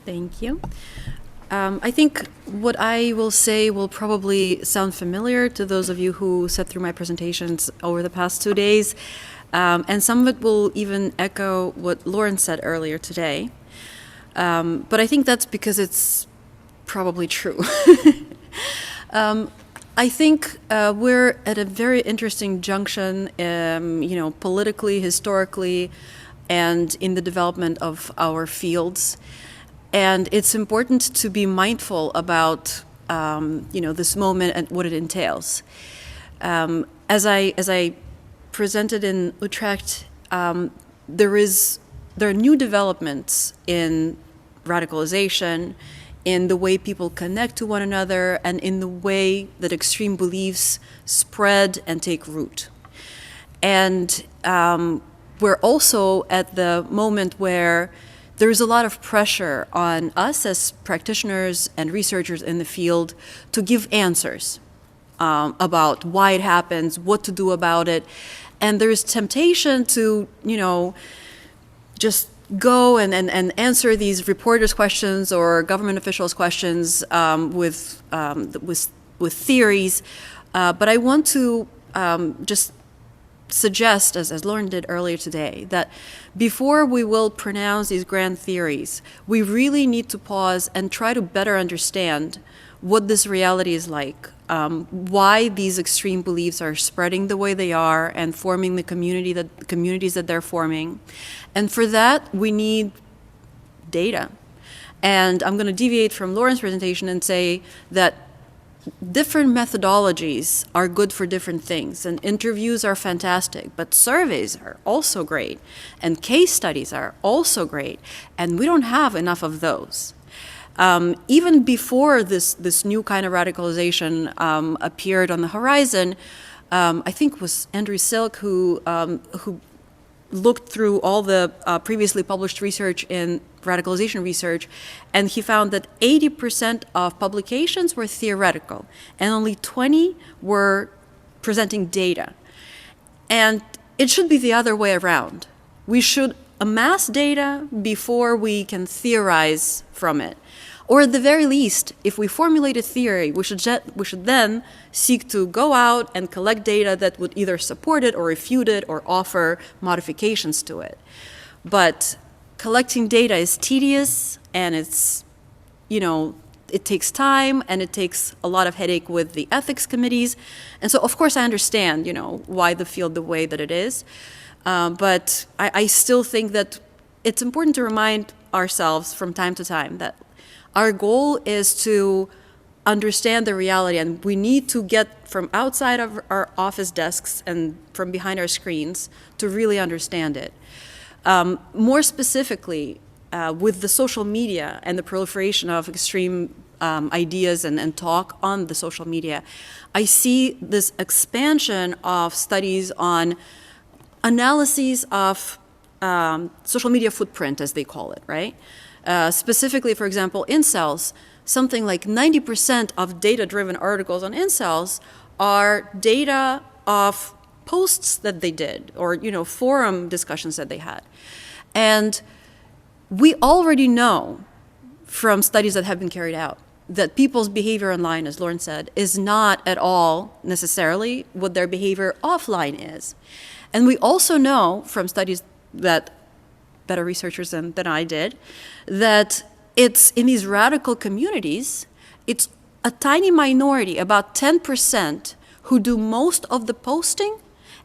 Thank you. I think what I will say will probably sound familiar to those of you who sat through my presentations over the past 2 days, and some of it will even echo what Lauren said earlier today. But I think that's because it's probably true. I think we're at a very interesting junction, politically, historically, and in the development of our fields. And it's important to be mindful about, this moment and what it entails. As I presented in Utrecht, there are new developments in radicalization, in the way people connect to one another, and in the way that extreme beliefs spread and take root. And we're also at the moment where there's a lot of pressure on us as practitioners and researchers in the field to give answers about why it happens, what to do about it. And there's temptation to, just go and answer these reporters' questions or government officials' questions with theories. But I want to just suggest, as Lauren did earlier today, that before we will pronounce these grand theories, we really need to pause and try to better understand what this reality is like, why these extreme beliefs are spreading the way they are and forming the communities that they're forming. And for that, we need data. And I'm going to deviate from Lauren's presentation and say that different methodologies are good for different things, and interviews are fantastic, but surveys are also great, and case studies are also great, and we don't have enough of those. Even before this new kind of radicalization appeared on the horizon, I think it was Andrew Silk who looked through all the previously published research in radicalization research, and he found that 80% of publications were theoretical, and only 20 were presenting data. And it should be the other way around. We should amass data before we can theorize from it. Or at the very least, if we formulate a theory, we should then seek to go out and collect data that would either support it or refute it or offer modifications to it. But collecting data is tedious, and it's, it takes time, and it takes a lot of headache with the ethics committees. And so, of course, I understand, why the field the way that it is. But I still think that it's important to remind ourselves from time to time that our goal is to understand the reality, and we need to get from outside of our office desks and from behind our screens to really understand it. More specifically, with the social media and the proliferation of extreme ideas and talk on the social media, I see this expansion of studies on analyses of social media footprint, as they call it, right? Specifically, for example, incels, something like 90% of data-driven articles on incels are data of posts that they did or, forum discussions that they had. And we already know from studies that have been carried out that people's behavior online, as Lauren said, is not at all necessarily what their behavior offline is. And we also know from studies that better researchers than I did, that it's in these radical communities, it's a tiny minority, about 10%, who do most of the posting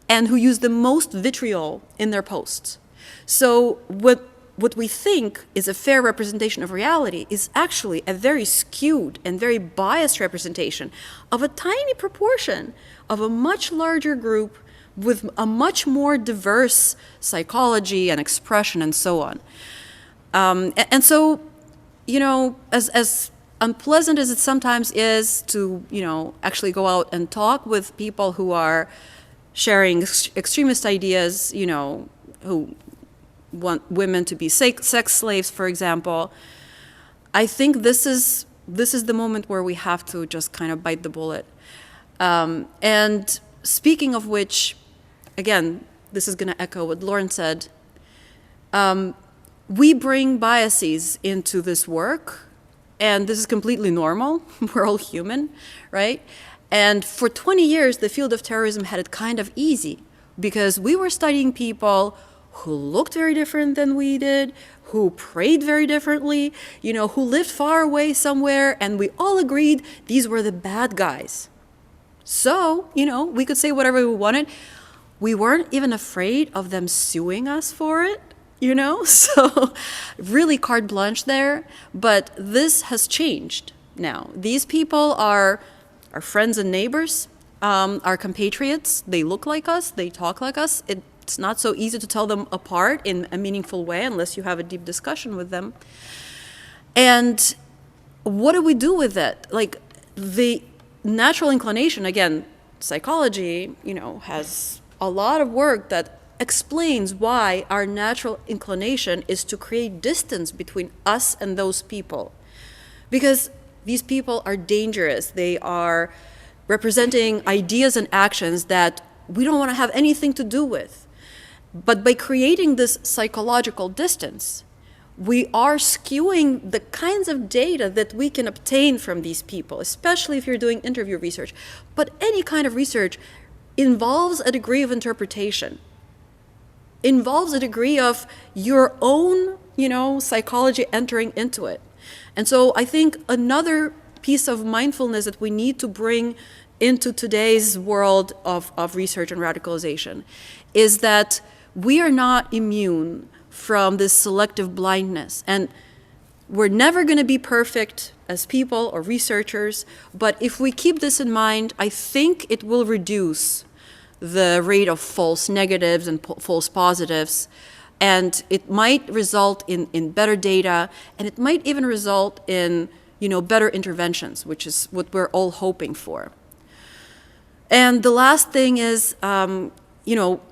and who use the most vitriol in their posts. So what we think is a fair representation of reality is actually a very skewed and very biased representation of a tiny proportion of a much larger group with a much more diverse psychology and expression and so on. And so, as unpleasant as it sometimes is to, actually go out and talk with people who are sharing extremist ideas, who want women to be sex slaves, for example, I think this is the moment where we have to just kind of bite the bullet. And speaking of which, again, this is going to echo what Lauren said. we bring biases into this work, and this is completely normal. We're all human, right? And for 20 years, the field of terrorism had it kind of easy because we were studying people who looked very different than we did, who prayed very differently, who lived far away somewhere, and we all agreed these were the bad guys. So, we could say whatever we wanted. We weren't even afraid of them suing us for it, So really carte blanche there. But this has changed now. These people are our friends and neighbors, our compatriots. They look like us. They talk like us. It's not so easy to tell them apart in a meaningful way unless you have a deep discussion with them. And what do we do with it? Like the natural inclination, again, psychology, has a lot of work that explains why our natural inclination is to create distance between us and those people. Because these people are dangerous. They are representing ideas and actions that we don't want to have anything to do with. But by creating this psychological distance, we are skewing the kinds of data that we can obtain from these people, especially if you're doing interview research. But any kind of research involves a degree of interpretation, involves a degree of your own, psychology entering into it. And so I think another piece of mindfulness that we need to bring into today's world of research and radicalization is that we are not immune from this selective blindness. And we're never going to be perfect as people or researchers, but if we keep this in mind, I think it will reduce the rate of false negatives and false positives, and it might result in better data, and it might even result in better interventions, which is what we're all hoping for. And the last thing is, a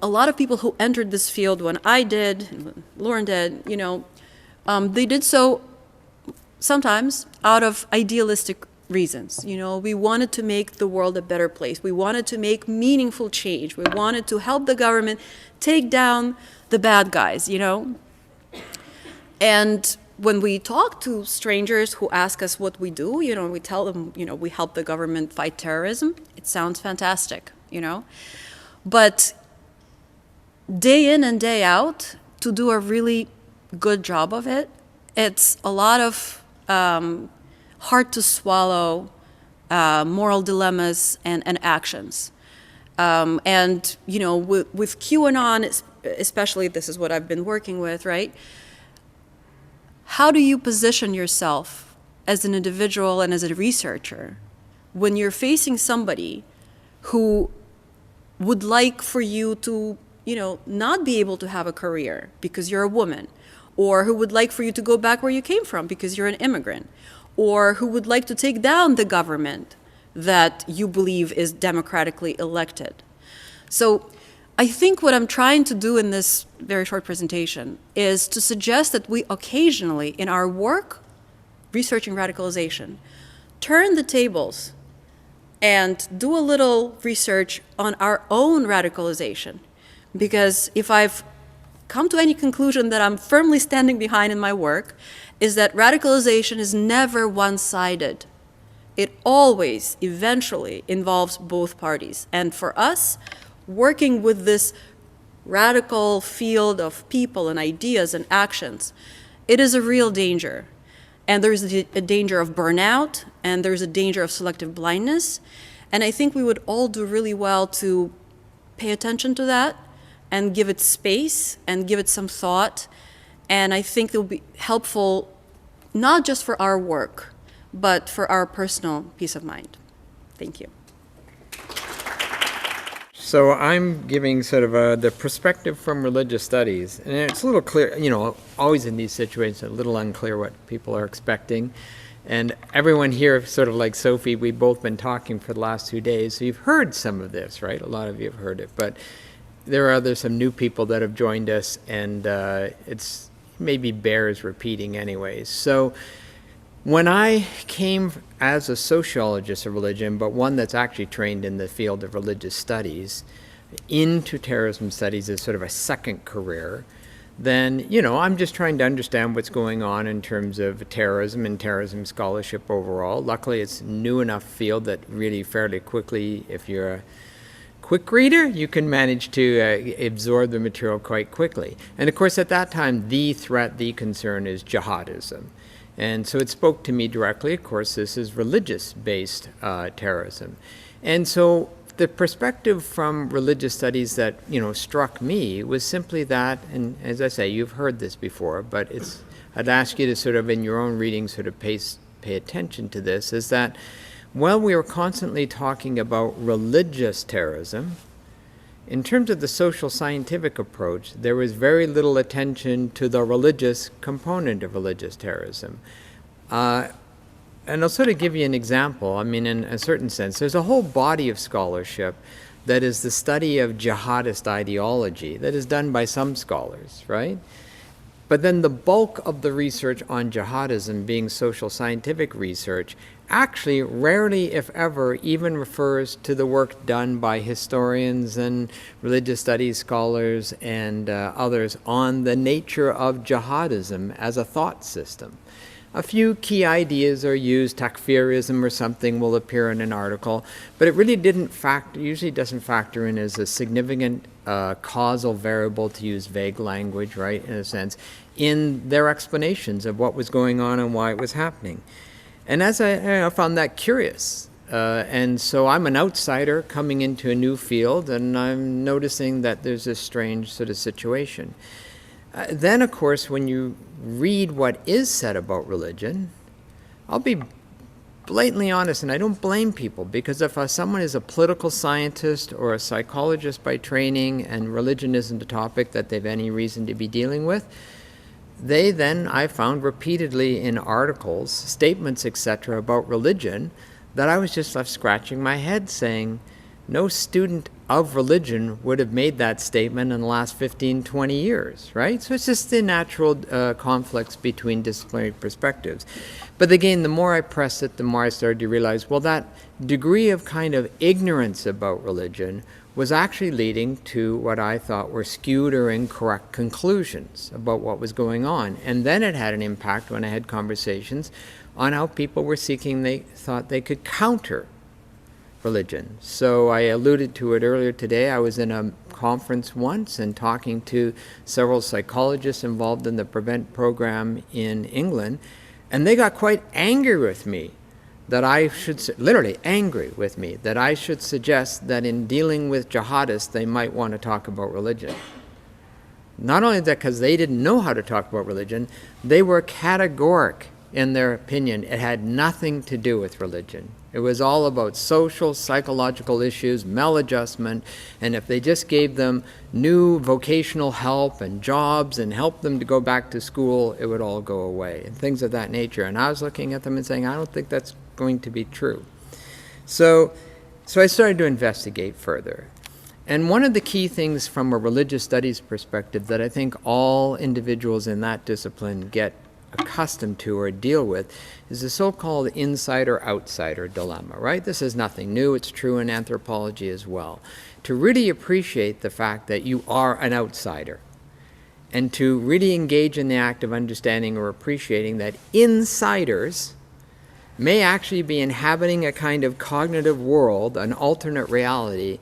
lot of people who entered this field when I did, and when Lorne did, they did so sometimes out of idealistic reasons. We wanted to make the world a better place. We wanted to make meaningful change. We wanted to help the government take down the bad guys, And when we talk to strangers who ask us what we do, we tell them, we help the government fight terrorism. It sounds fantastic, But day in and day out, to do a really good job of it, it's a lot of hard to swallow moral dilemmas and actions. And with QAnon, especially, this is what I've been working with, right? How do you position yourself as an individual and as a researcher when you're facing somebody who would like for you to, not be able to have a career because you're a woman, or who would like for you to go back where you came from because you're an immigrant, or who would like to take down the government that you believe is democratically elected. So I think what I'm trying to do in this very short presentation is to suggest that we occasionally, in our work, researching radicalization, turn the tables and do a little research on our own radicalization. Because if I've come to any conclusion that I'm firmly standing behind in my work, is that radicalization is never one-sided. It always, eventually, involves both parties. And for us, working with this radical field of people and ideas and actions, it is a real danger. And there's a danger of burnout, and there's a danger of selective blindness. And I think we would all do really well to pay attention to that and give it space and give it some thought. And I think it will be helpful not just for our work, but for our personal peace of mind. Thank you. So I'm giving sort of the perspective from religious studies, and it's a little clear, always in these situations, a little unclear what people are expecting. And everyone here, sort of like Sophie, we've both been talking for the last 2 days, so you've heard some of this, right? A lot of you have heard it, but there are some new people that have joined us, and it's maybe bears repeating anyways. So when I came as a sociologist of religion, but one that's actually trained in the field of religious studies, into terrorism studies as sort of a second career, then, you know, I'm just trying to understand what's going on in terms of terrorism and terrorism scholarship overall. Luckily, it's a new enough field that really fairly quickly, if you're a quick reader, you can manage to absorb the material quite quickly. And of course, at that time, the threat, the concern is jihadism. And so it spoke to me directly. Of course, this is religious-based terrorism. And so the perspective from religious studies that, you know, struck me was simply that, and as I say, you've heard this before, but I'd ask you to sort of, in your own reading, sort of pay attention to this, is that while we were constantly talking about religious terrorism, in terms of the social scientific approach, there was very little attention to the religious component of religious terrorism. And I'll sort of give you an example. I mean, in a certain sense, there's a whole body of scholarship that is the study of jihadist ideology that is done by some scholars, right? But then the bulk of the research on jihadism, being social scientific research, actually rarely, if ever, even refers to the work done by historians and religious studies scholars and others on the nature of jihadism as a thought system. A few key ideas are used, takfirism or something will appear in an article, but it really usually doesn't factor in as a significant causal variable, to use vague language, right, in a sense, in their explanations of what was going on and why it was happening. And as I found that curious. And so I'm an outsider coming into a new field, and I'm noticing that there's this strange sort of situation. Then, of course, when you read what is said about religion, I'll be blatantly honest, and I don't blame people, because if someone is a political scientist or a psychologist by training and religion isn't a topic that they've any reason to be dealing with, they then, I found repeatedly in articles, statements, etc., about religion, that I was just left scratching my head saying, no student of religion would have made that statement in the last 15, 20 years, right? So it's just the natural conflicts between disciplinary perspectives. But again, the more I pressed it, the more I started to realize, well, that degree of kind of ignorance about religion was actually leading to what I thought were skewed or incorrect conclusions about what was going on. And then it had an impact when I had conversations on how people were seeking, they thought they could counter religion. So I alluded to it earlier today. I was in a conference once and talking to several psychologists involved in the PREVENT program in England, and they got quite angry with me that I should, literally angry with me, that I should suggest that in dealing with jihadists, they might want to talk about religion. Not only that, because they didn't know how to talk about religion, they were categoric in their opinion. It had nothing to do with religion. It was all about social, psychological issues, maladjustment, and if they just gave them new vocational help and jobs and helped them to go back to school, it would all go away, and things of that nature. And I was looking at them and saying, I don't think that's going to be true. So I started to investigate further. And one of the key things from a religious studies perspective that I think all individuals in that discipline get accustomed to or deal with is the so-called insider-outsider dilemma, right? This is nothing new. It's true in anthropology as well. To really appreciate the fact that you are an outsider and to really engage in the act of understanding or appreciating that insiders may actually be inhabiting a kind of cognitive world, an alternate reality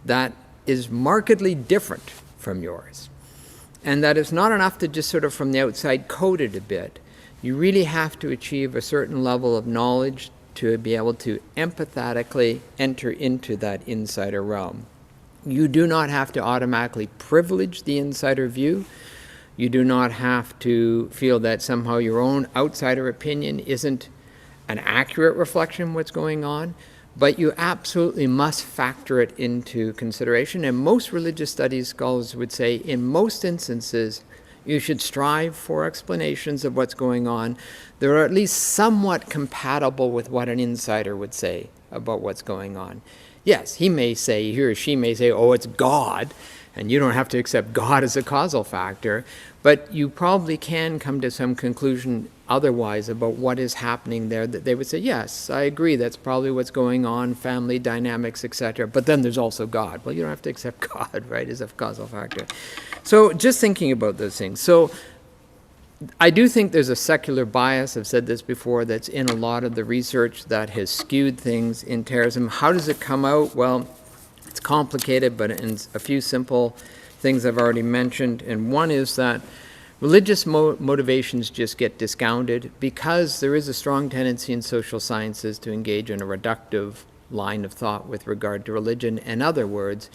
that is markedly different from yours. And that it's not enough to just sort of from the outside code it a bit. You really have to achieve a certain level of knowledge to be able to empathetically enter into that insider realm. You do not have to automatically privilege the insider view. You do not have to feel that somehow your own outsider opinion isn't an accurate reflection of what's going on. But you absolutely must factor it into consideration. And most religious studies scholars would say, in most instances, you should strive for explanations of what's going on that are at least somewhat compatible with what an insider would say about what's going on. Yes, he or she may say, oh, it's God, and you don't have to accept God as a causal factor, but you probably can come to some conclusion otherwise about what is happening there, that they would say, yes, I agree, that's probably what's going on, family dynamics, etc. But then there's also God. Well, you don't have to accept God, right, as a causal factor. So just thinking about those things. So I do think there's a secular bias, I've said this before, that's in a lot of the research that has skewed things in terrorism. How does it come out? Well, it's complicated, but in a few simple things I've already mentioned. And one is that religious motivations just get discounted because there is a strong tendency in social sciences to engage in a reductive line of thought with regard to religion. In other words,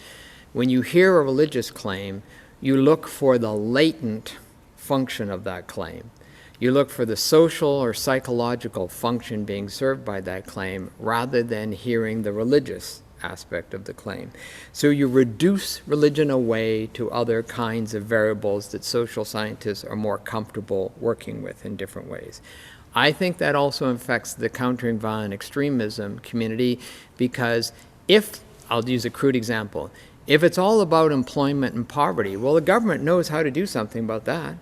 when you hear a religious claim, you look for the latent function of that claim. You look for the social or psychological function being served by that claim rather than hearing the religious aspect of the claim. So you reduce religion away to other kinds of variables that social scientists are more comfortable working with in different ways. I think that also affects the countering violent extremism community because if, I'll use a crude example, if it's all about employment and poverty, well, the government knows how to do something about that.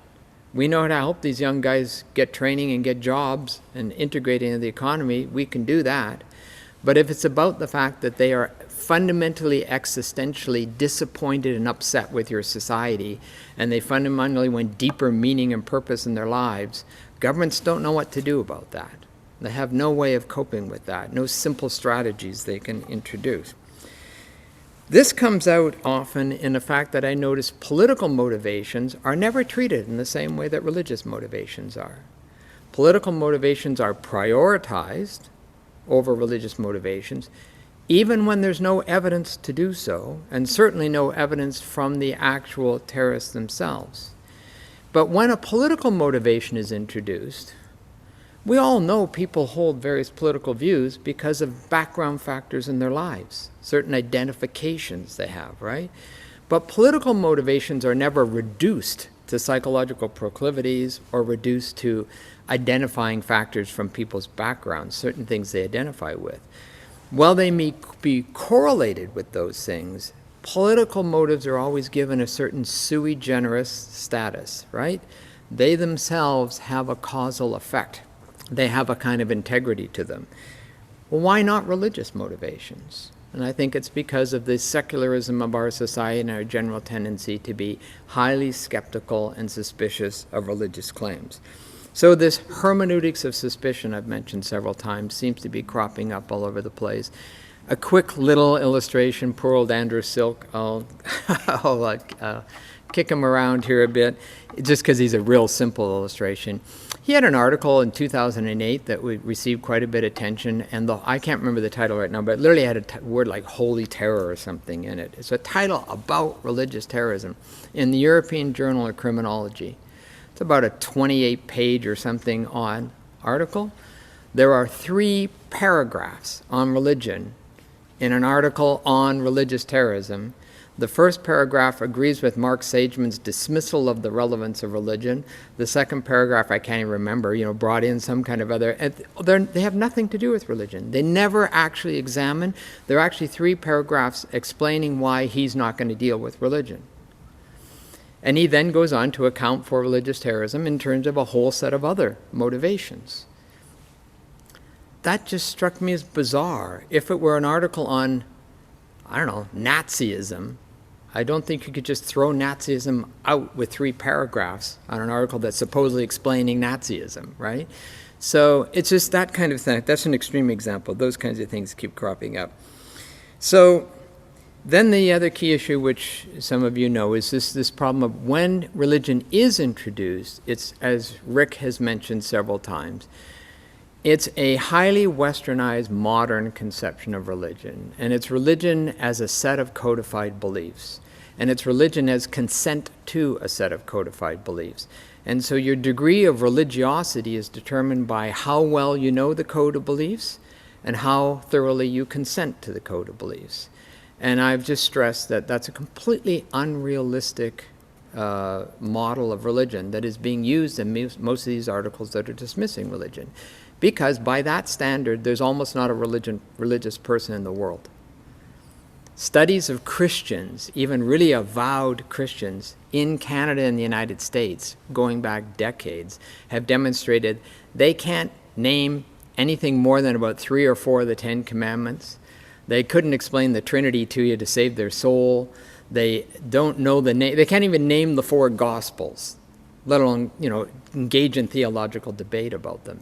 We know how to help these young guys get training and get jobs and integrate into the economy. We can do that. But if it's about the fact that they are fundamentally, existentially disappointed and upset with your society, and they fundamentally want deeper meaning and purpose in their lives, governments don't know what to do about that. They have no way of coping with that, no simple strategies they can introduce. This comes out often in the fact that I notice political motivations are never treated in the same way that religious motivations are. Political motivations are prioritized over religious motivations, even when there's no evidence to do so, and certainly no evidence from the actual terrorists themselves. But when a political motivation is introduced, we all know people hold various political views because of background factors in their lives, certain identifications they have, right? But political motivations are never reduced to psychological proclivities or reduced to identifying factors from people's backgrounds, certain things they identify with. While they may be correlated with those things, political motives are always given a certain sui generis status, right? They themselves have a causal effect. They have a kind of integrity to them. Well, why not religious motivations? And I think it's because of the secularism of our society and our general tendency to be highly skeptical and suspicious of religious claims. So this hermeneutics of suspicion I've mentioned several times seems to be cropping up all over the place. A quick little illustration, poor old Andrew Silk, I'll kick him around here a bit, just because he's a real simple illustration. He had an article in 2008 that received quite a bit of attention, and I can't remember the title right now, but it literally had a word like holy terror or something in it. It's a title about religious terrorism in the European Journal of Criminology. It's about a 28-page or something on article. There are 3 paragraphs on religion in an article on religious terrorism. The first paragraph agrees with Mark Sageman's dismissal of the relevance of religion. The second paragraph, I can't even remember, brought in some kind of other, they have nothing to do with religion. They never actually examine. There are actually 3 paragraphs explaining why he's not going to deal with religion. And he then goes on to account for religious terrorism in terms of a whole set of other motivations. That just struck me as bizarre. If it were an article on, Nazism, I don't think you could just throw Nazism out with 3 paragraphs on an article that's supposedly explaining Nazism, right? So it's just that kind of thing. That's an extreme example. Those kinds of things keep cropping up. So then the other key issue, which some of you know, is this problem of when religion is introduced, it's, as Rick has mentioned several times, it's a highly westernized modern conception of religion, and it's religion as a set of codified beliefs, and it's religion as consent to a set of codified beliefs. And so your degree of religiosity is determined by how well you know the code of beliefs and how thoroughly you consent to the code of beliefs. And I've just stressed that that's a completely unrealistic model of religion that is being used in most of these articles that are dismissing religion. Because by that standard, there's almost not a religious person in the world. studies of Christians, even really avowed Christians in Canada and the United States, going back decades, have demonstrated they can't name anything more than about 3 or 4 of the 10 Commandments. They couldn't explain the Trinity to you to save their soul. They don't know the name. They can't even name the 4 Gospels, let alone, engage in theological debate about them.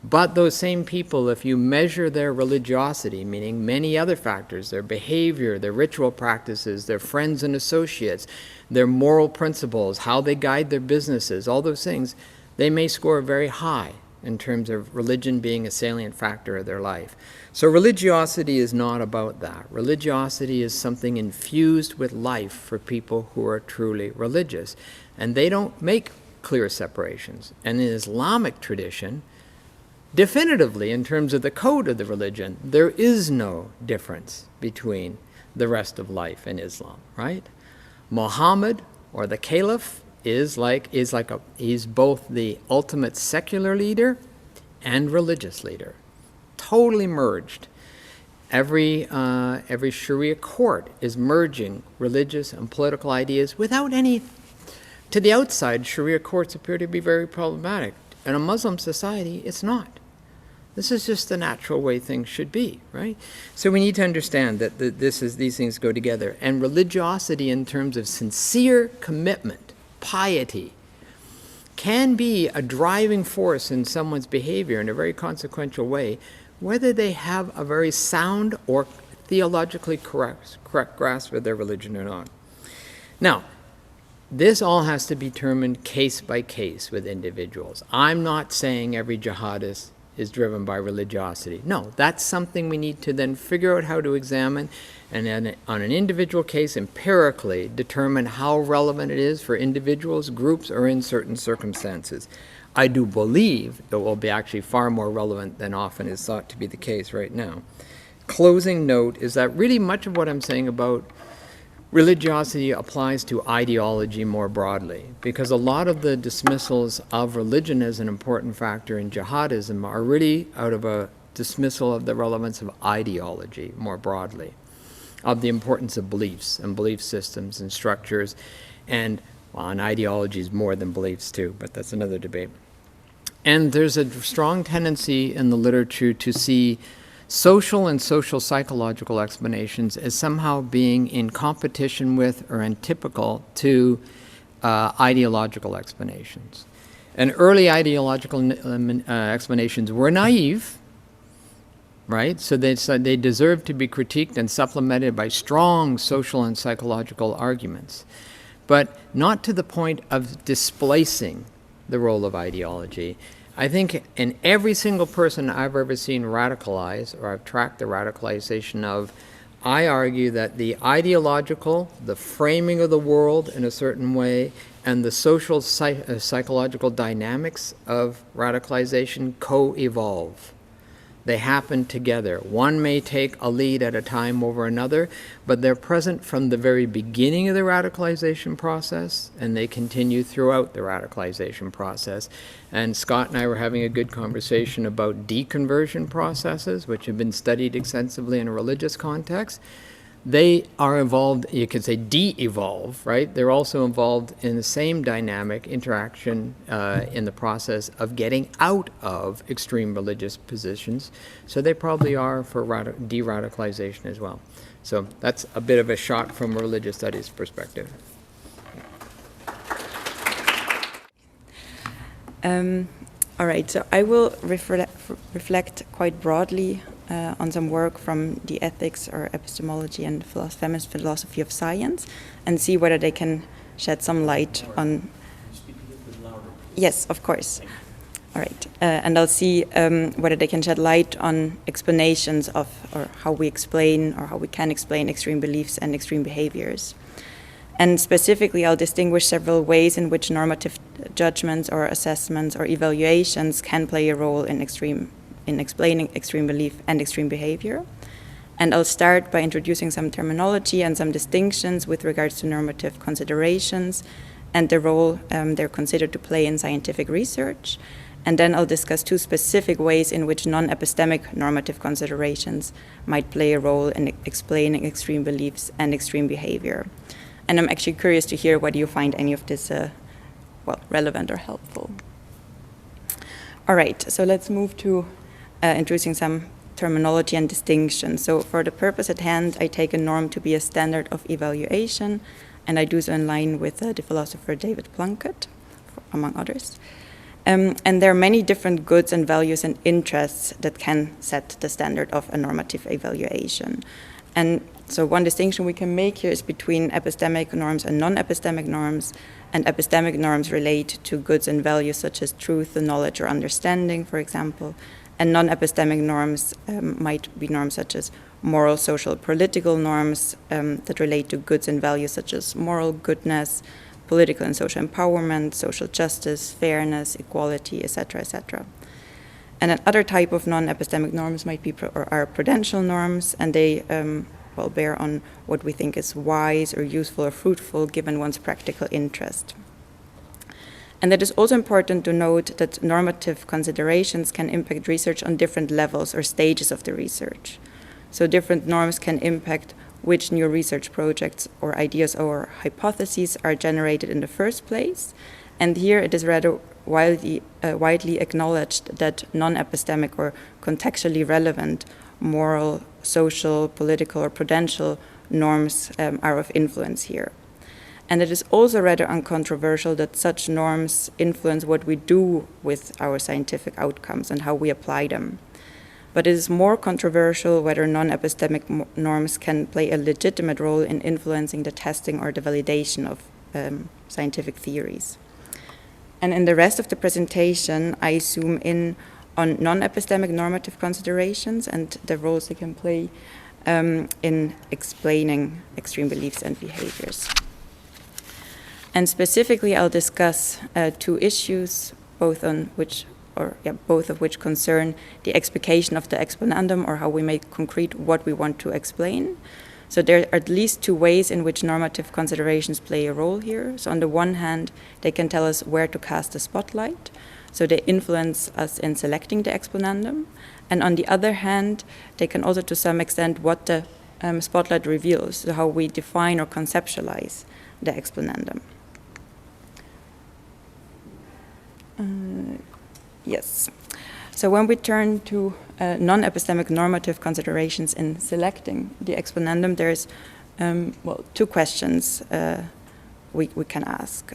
But those same people, if you measure their religiosity, meaning many other factors, their behavior, their ritual practices, their friends and associates, their moral principles, how they guide their businesses, all those things, they may score very high in terms of religion being a salient factor of their life. So religiosity is not about that. Religiosity is something infused with life for people who are truly religious. And they don't make clear separations. And in Islamic tradition, definitively, in terms of the code of the religion, there is no difference between the rest of life and Islam, right? Muhammad, or the Caliph, he's both the ultimate secular leader and religious leader, totally merged. Every Sharia court is merging religious and political ideas without any. To the outside, Sharia courts appear to be very problematic. In a Muslim society, it's not. This is just the natural way things should be, right? So we need to understand that these things go together. And religiosity in terms of sincere commitment, piety, can be a driving force in someone's behavior in a very consequential way, whether they have a very sound or theologically correct grasp of their religion or not. Now, this all has to be determined case by case with individuals. I'm not saying every jihadist is driven by religiosity. No, that's something we need to then figure out how to examine and then on an individual case empirically determine how relevant it is for individuals, groups, or in certain circumstances. I do believe it will be actually far more relevant than often is thought to be the case right now. Closing note is that really much of what I'm saying about religiosity applies to ideology more broadly, because a lot of the dismissals of religion as an important factor in jihadism are really out of a dismissal of the relevance of ideology more broadly, of the importance of beliefs and belief systems and structures, and ideology is more than beliefs too, but that's another debate. And there's a strong tendency in the literature to see social and social psychological explanations as somehow being in competition with or antipodal to ideological explanations. And early ideological explanations were naive, right? So they deserve to be critiqued and supplemented by strong social and psychological arguments, but not to the point of displacing the role of ideology. I think in every single person I've ever seen radicalize, or I've tracked the radicalization of, I argue that the ideological, the framing of the world in a certain way, and the social psychological dynamics of radicalization co-evolve. They happen together. One may take a lead at a time over another, but they're present from the very beginning of the radicalization process, and they continue throughout the radicalization process. And Scott and I were having a good conversation about deconversion processes, which have been studied extensively in a religious context. They are involved, you could say de-evolve, right? They're also involved in the same dynamic interaction in the process of getting out of extreme religious positions. So they probably are for de-radicalization as well. So that's a bit of a shot from a religious studies perspective. All right, so I will reflect quite broadly on some work from the ethics or epistemology and feminist philosophy of science, and see whether they can shed some light on. Speak a little bit louder. Yes, of course. All right, and I'll see whether they can shed light on explanations of, or how we explain, or how we can explain extreme beliefs and extreme behaviors. And specifically, I'll distinguish several ways in which normative judgments or assessments or evaluations can play a role in explaining extreme belief and extreme behavior. And I'll start by introducing some terminology and some distinctions with regards to normative considerations and the role they're considered to play in scientific research. And then I'll discuss 2 specific ways in which non-epistemic normative considerations might play a role in explaining extreme beliefs and extreme behavior. And I'm actually curious to hear whether you find any of this relevant or helpful. All right, so let's move to introducing some terminology and distinction. So for the purpose at hand, I take a norm to be a standard of evaluation, and I do so in line with the philosopher David Plunkett, among others. And there are many different goods and values and interests that can set the standard of a normative evaluation. And so one distinction we can make here is between epistemic norms and non-epistemic norms. And epistemic norms relate to goods and values such as truth, knowledge, or understanding, for example. And non-epistemic norms might be norms such as moral, social, political norms that relate to goods and values such as moral goodness, political and social empowerment, social justice, fairness, equality, etc., etc. And another type of non-epistemic norms might be are prudential norms, and they bear on what we think is wise or useful or fruitful given one's practical interest. And it is also important to note that normative considerations can impact research on different levels or stages of the research. So different norms can impact which new research projects or ideas or hypotheses are generated in the first place. And here it is rather widely acknowledged that non-epistemic or contextually relevant moral, social, political, or prudential norms are of influence here. And it is also rather uncontroversial that such norms influence what we do with our scientific outcomes and how we apply them. But it is more controversial whether non-epistemic norms can play a legitimate role in influencing the testing or the validation of scientific theories. And in the rest of the presentation, I zoom in on non-epistemic normative considerations and the roles they can play in explaining extreme beliefs and behaviors. And specifically, I'll discuss 2 issues, both of which concern the explication of the explanandum, or how we make concrete what we want to explain. So there are at least 2 ways in which normative considerations play a role here. So on the one hand, they can tell us where to cast the spotlight. So they influence us in selecting the explanandum. And on the other hand, they can also to some extent what the spotlight reveals, so how we define or conceptualize the explanandum. Yes. So when we turn to non-epistemic normative considerations in selecting the explanandum, there's 2 questions we can ask.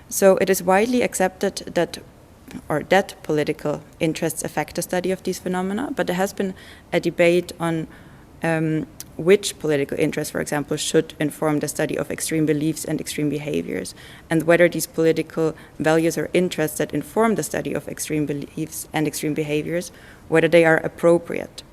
So it is widely accepted that political interests affect the study of these phenomena, but there has been a debate on which political interests, for example, should inform the study of extreme beliefs and extreme behaviors, and whether these political values or interests that inform the study of extreme beliefs and extreme behaviors, whether they are appropriate.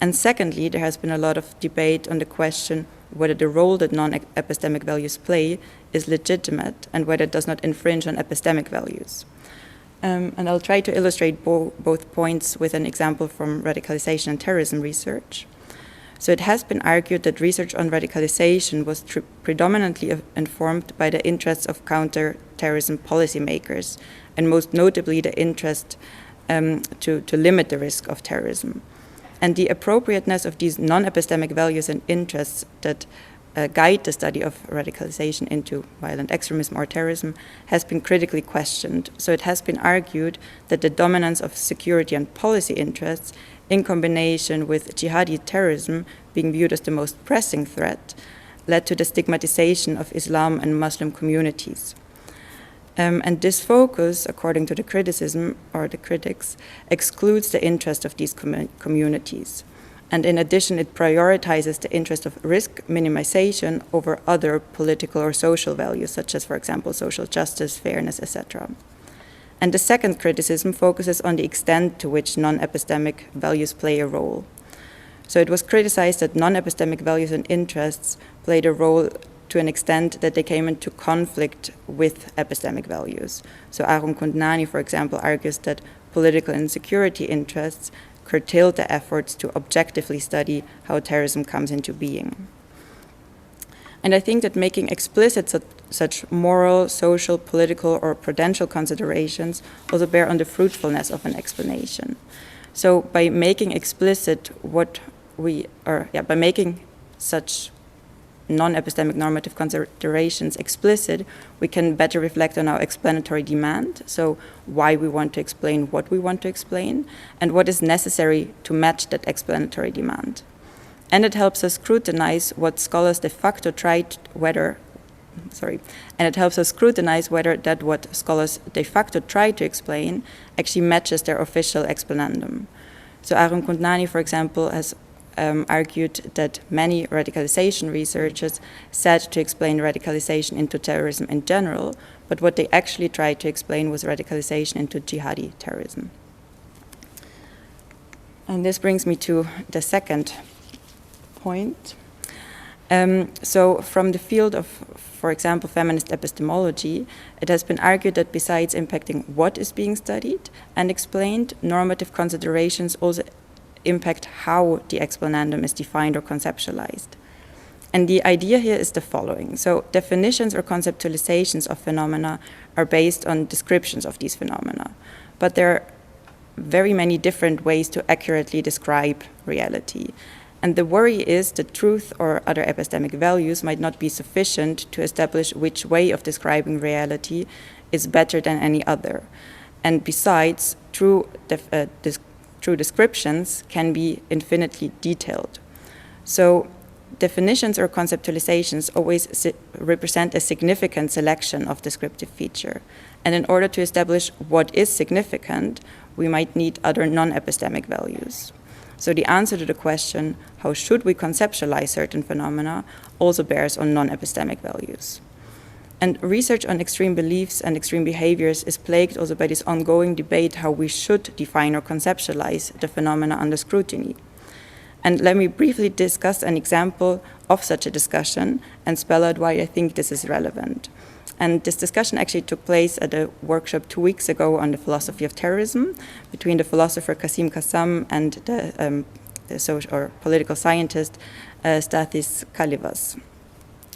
And secondly, there has been a lot of debate on the question whether the role that non-epistemic values play is legitimate and whether it does not infringe on epistemic values. And I'll try to illustrate both points with an example from radicalization and terrorism research. So it has been argued that research on radicalization was predominantly informed by the interests of counter-terrorism policymakers, and most notably the interest to limit the risk of terrorism. And the appropriateness of these non-epistemic values and interests that guide the study of radicalization into violent extremism or terrorism has been critically questioned. So it has been argued that the dominance of security and policy interests in combination with jihadi terrorism being viewed as the most pressing threat led to the stigmatization of Islam and Muslim communities. And this focus, according to the criticism or the critics, excludes the interest of these communities. And in addition, it prioritizes the interest of risk minimization over other political or social values, such as, for example, social justice, fairness, etc. And the second criticism focuses on the extent to which non-epistemic values play a role. So it was criticized that non-epistemic values and interests played a role to an extent that they came into conflict with epistemic values. So Aron Kundnani, for example, argues that political and security interests curtailed the efforts to objectively study how terrorism comes into being. And I think that making explicit such moral, social, political, or prudential considerations also bear on the fruitfulness of an explanation. So by making explicit by making such non-epistemic normative considerations explicit, we can better reflect on our explanatory demand, so why we want to explain what we want to explain, and what is necessary to match that explanatory demand. And it helps us scrutinize what scholars de facto whether that what scholars de facto try to explain actually matches their official explanandum. So Arun Kundnani, for example, has argued that many radicalization researchers said to explain radicalization into terrorism in general, but what they actually tried to explain was radicalization into jihadi terrorism. And this brings me to the second point. So from the field of, for example, feminist epistemology, it has been argued that besides impacting what is being studied and explained, normative considerations also impact how the explanandum is defined or conceptualized. And the idea here is the following. So definitions or conceptualizations of phenomena are based on descriptions of these phenomena, but there are very many different ways to accurately describe reality. And the worry is that truth or other epistemic values might not be sufficient to establish which way of describing reality is better than any other. And besides, true descriptions can be infinitely detailed. So definitions or conceptualizations always represent a significant selection of descriptive feature. And in order to establish what is significant, we might need other non-epistemic values. So the answer to the question, how should we conceptualize certain phenomena, also bears on non-epistemic values. And research on extreme beliefs and extreme behaviors is plagued also by this ongoing debate how we should define or conceptualize the phenomena under scrutiny. And let me briefly discuss an example of such a discussion and spell out why I think this is relevant. And this discussion actually took place at a workshop 2 weeks ago on the philosophy of terrorism between the philosopher Kasim Kassam and the social or political scientist Stathis Kalivas.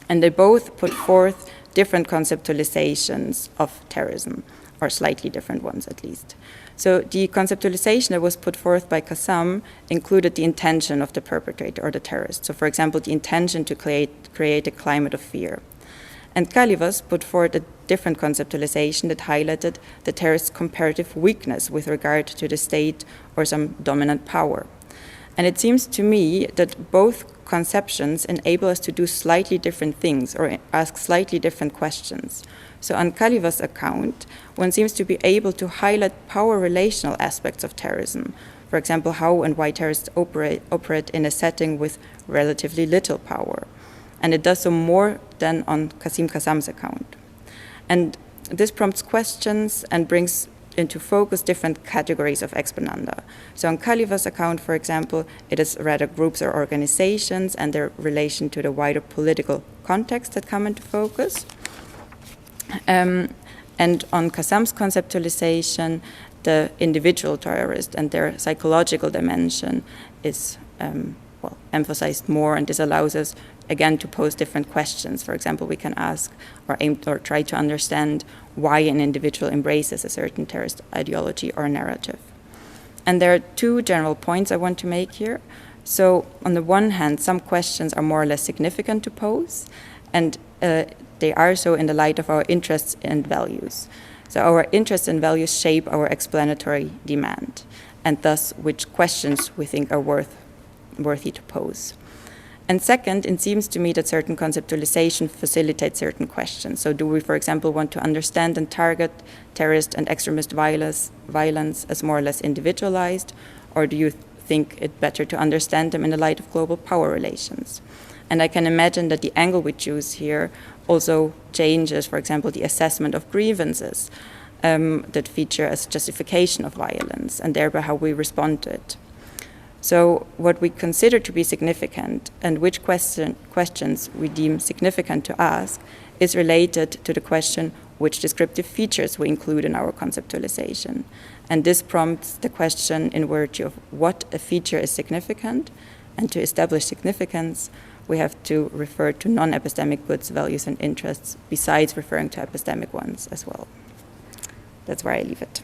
And they both put forth different conceptualizations of terrorism, or slightly different ones at least. So the conceptualization that was put forth by Kassam included the intention of the perpetrator or the terrorist. So for example, the intention to create a climate of fear. And Kalivas put forward a different conceptualization that highlighted the terrorist's comparative weakness with regard to the state or some dominant power. And it seems to me that both conceptions enable us to do slightly different things or ask slightly different questions. So on Kalivas' account, one seems to be able to highlight power relational aspects of terrorism. For example, how and why terrorists operate in a setting with relatively little power. And it does so more than on Kasim Kassam's account. And this prompts questions and brings into focus different categories of exponanda. So on Kalivas' account, for example, it is rather groups or organizations and their relation to the wider political context that come into focus. And on Kassam's conceptualization, the individual terrorist and their psychological dimension is emphasized more, and this allows us again to pose different questions. For example, we can ask or aim or try to understand why an individual embraces a certain terrorist ideology or narrative. And there are two general points I want to make here. So on the one hand, some questions are more or less significant to pose, and they are so in the light of our interests and values. So our interests and values shape our explanatory demand, and thus which questions we think are worthy to pose. And second, it seems to me that certain conceptualization facilitates certain questions. So do we, for example, want to understand and target terrorist and extremist violence as more or less individualized, or do you think it better to understand them in the light of global power relations? And I can imagine that the angle we choose here also changes, for example, the assessment of grievances that feature as justification of violence, and thereby how we respond to it. So what we consider to be significant and which questions we deem significant to ask is related to the question which descriptive features we include in our conceptualization. And this prompts the question in virtue of what a feature is significant, and to establish significance, we have to refer to non-epistemic goods, values, and interests, besides referring to epistemic ones as well. That's where I leave it.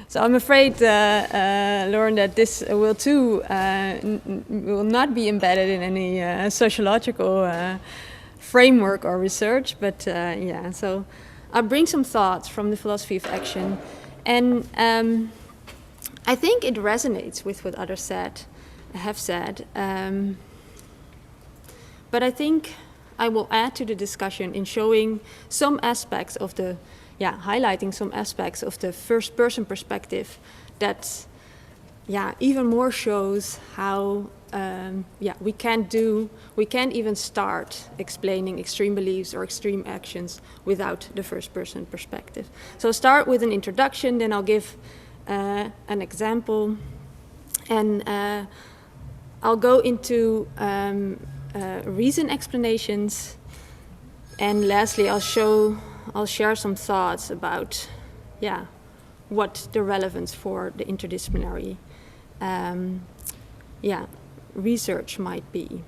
So I'm afraid, Lorne, that this will too will not be embedded in any sociological framework or research. But yeah, so I'll bring some thoughts from the philosophy of action, and I think it resonates with what others have said. But I think I will add to the discussion in showing some aspects of the, highlighting some aspects of the first-person perspective that, even more shows how, we can't even start explaining extreme beliefs or extreme actions without the first-person perspective. So I'll start with an introduction, then I'll give an example, and I'll go into reason explanations, and lastly I'll share some thoughts about what the relevance for the interdisciplinary research might be.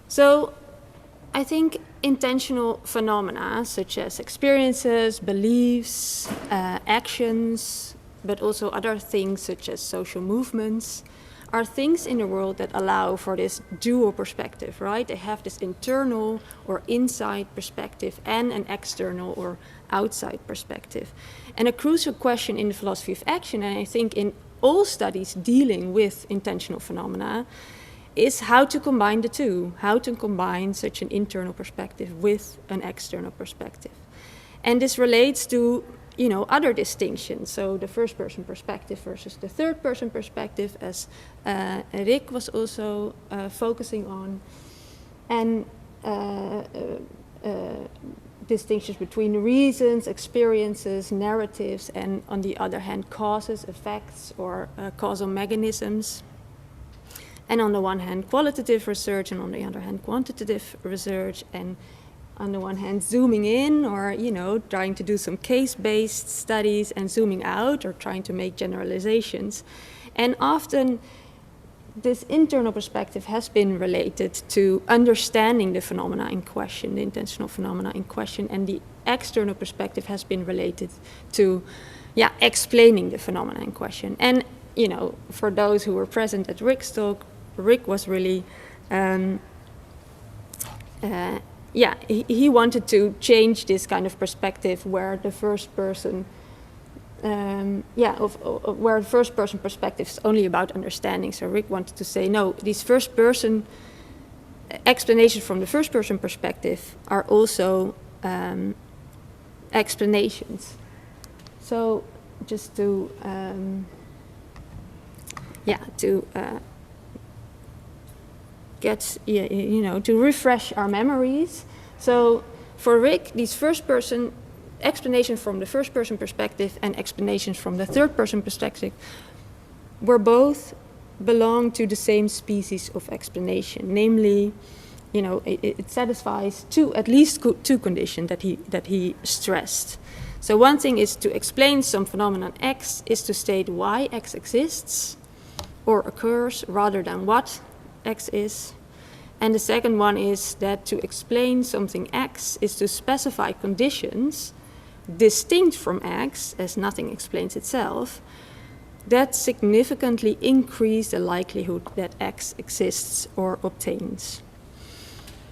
So I think intentional phenomena such as experiences, beliefs, actions, but also other things such as social movements, are things in the world that allow for this dual perspective, right? They have this internal or inside perspective and an external or outside perspective. And a crucial question in the philosophy of action, and I think in all studies dealing with intentional phenomena, is how to combine the two, how to combine such an internal perspective with an external perspective. And this relates to other distinctions. So the first-person perspective versus the third-person perspective, as Rick was also focusing on, and distinctions between reasons, experiences, narratives, and on the other hand, causes, effects, or causal mechanisms. And on the one hand, qualitative research, and on the other hand, quantitative research, and on the one hand, zooming in or, trying to do some case-based studies, and zooming out or trying to make generalizations. And often this internal perspective has been related to understanding the phenomena in question, the intentional phenomena in question, and the external perspective has been related to, explaining the phenomena in question. And, for those who were present at Rick's talk, Rick was really, he wanted to change this kind of perspective where the first person, where the first person perspective is only about understanding. So Rick wanted to say, no, these first person explanations from the first person perspective are also explanations. So just to, to refresh our memories. So for Rick, these first-person explanations from the first-person perspective and explanations from the third-person perspective were both belong to the same species of explanation. Namely, it satisfies at least two conditions that he stressed. So one thing is to explain some phenomenon X is to state why X exists or occurs rather than what X is. And the second one is that to explain something X is to specify conditions distinct from X, as nothing explains itself, that significantly increase the likelihood that X exists or obtains.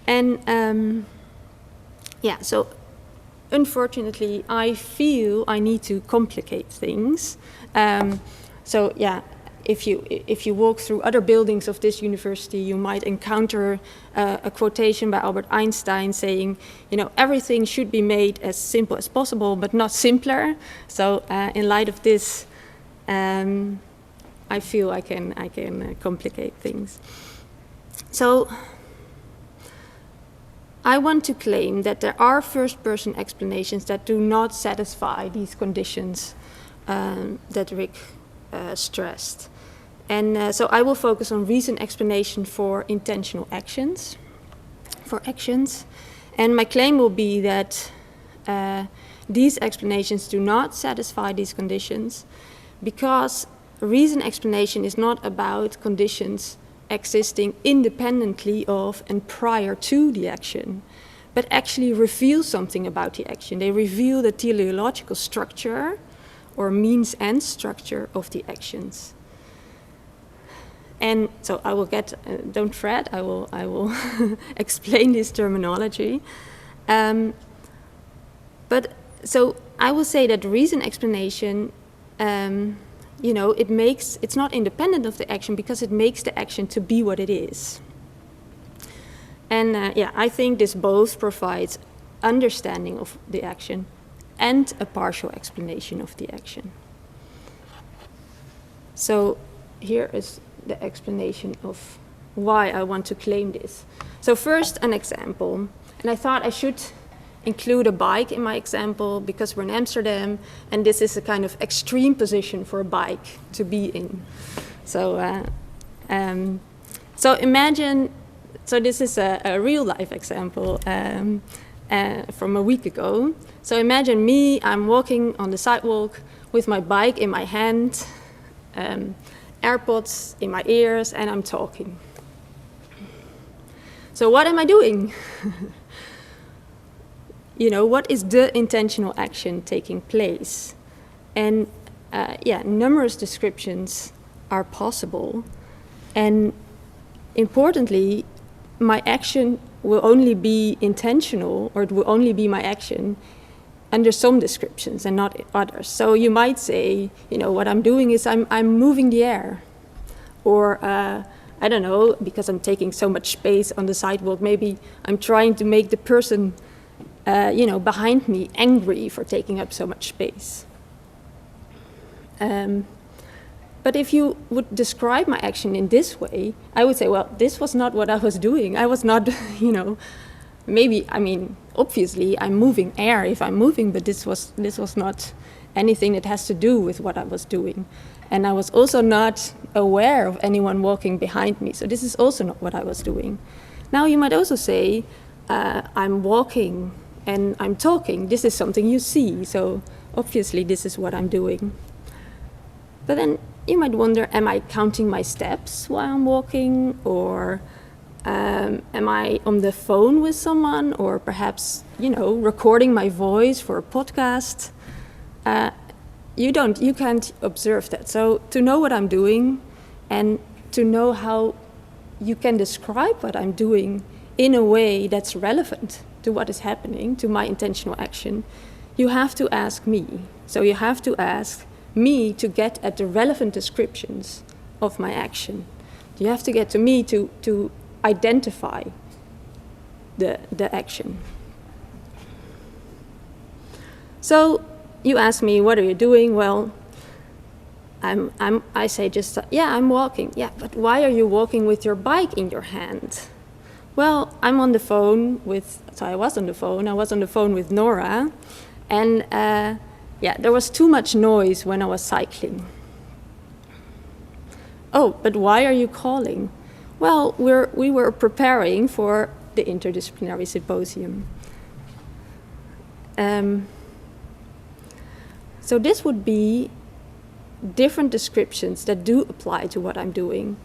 And so unfortunately, I feel I need to complicate things. If you walk through other buildings of this university, you might encounter a quotation by Albert Einstein saying, everything should be made as simple as possible, but not simpler. So in light of this, I feel I can complicate things. So I want to claim that there are first-person explanations that do not satisfy these conditions that Rick stressed. And so I will focus on reason explanation for intentional actions, And my claim will be that these explanations do not satisfy these conditions, because reason explanation is not about conditions existing independently of and prior to the action, but actually reveal something about the action. They reveal the teleological structure or means and structure of the actions. And so I will get, don't fret, I will explain this terminology. But so I will say that reason explanation, it's not independent of the action because it makes the action to be what it is. And I think this both provides understanding of the action and a partial explanation of the action. So here is the explanation of why I want to claim this. So first, an example. And I thought I should include a bike in my example because we're in Amsterdam and this is a kind of extreme position for a bike to be in. So imagine, so this is a real life example from a week ago. So imagine me, I'm walking on the sidewalk with my bike in my hand, AirPods in my ears, and I'm talking. So what am I doing? What is the intentional action taking place? And numerous descriptions are possible. And importantly, my action will only be intentional, or it will only be my action under some descriptions and not others. So you might say, what I'm doing is I'm moving the air. Or, I don't know, because I'm taking so much space on the sidewalk, maybe I'm trying to make the person behind me angry for taking up so much space. But if you would describe my action in this way, I would say, well, this was not what I was doing. I was not, obviously I'm moving air if I'm moving, but this was not anything that has to do with what I was doing. And I was also not aware of anyone walking behind me, so this is also not what I was doing. Now you might also say, I'm walking and I'm talking. This is something you see, so obviously this is what I'm doing. But then you might wonder, am I counting my steps while I'm walking? Or am I on the phone with someone? Or perhaps, recording my voice for a podcast? You can't observe that. So to know what I'm doing and to know how you can describe what I'm doing in a way that's relevant to what is happening, to my intentional action, you have to ask me. So you have to ask me to get at the relevant descriptions of my action. You have to get to me to identify the action. So you ask me, what are you doing? Well, I say just, I'm walking. Yeah, but why are you walking with your bike in your hand? Well, I'm on the phone I was on the phone with Nora, and there was too much noise when I was cycling. Oh, but why are you calling? Well, we were preparing for the Interdisciplinary Symposium. So this would be different descriptions that do apply to what I'm doing.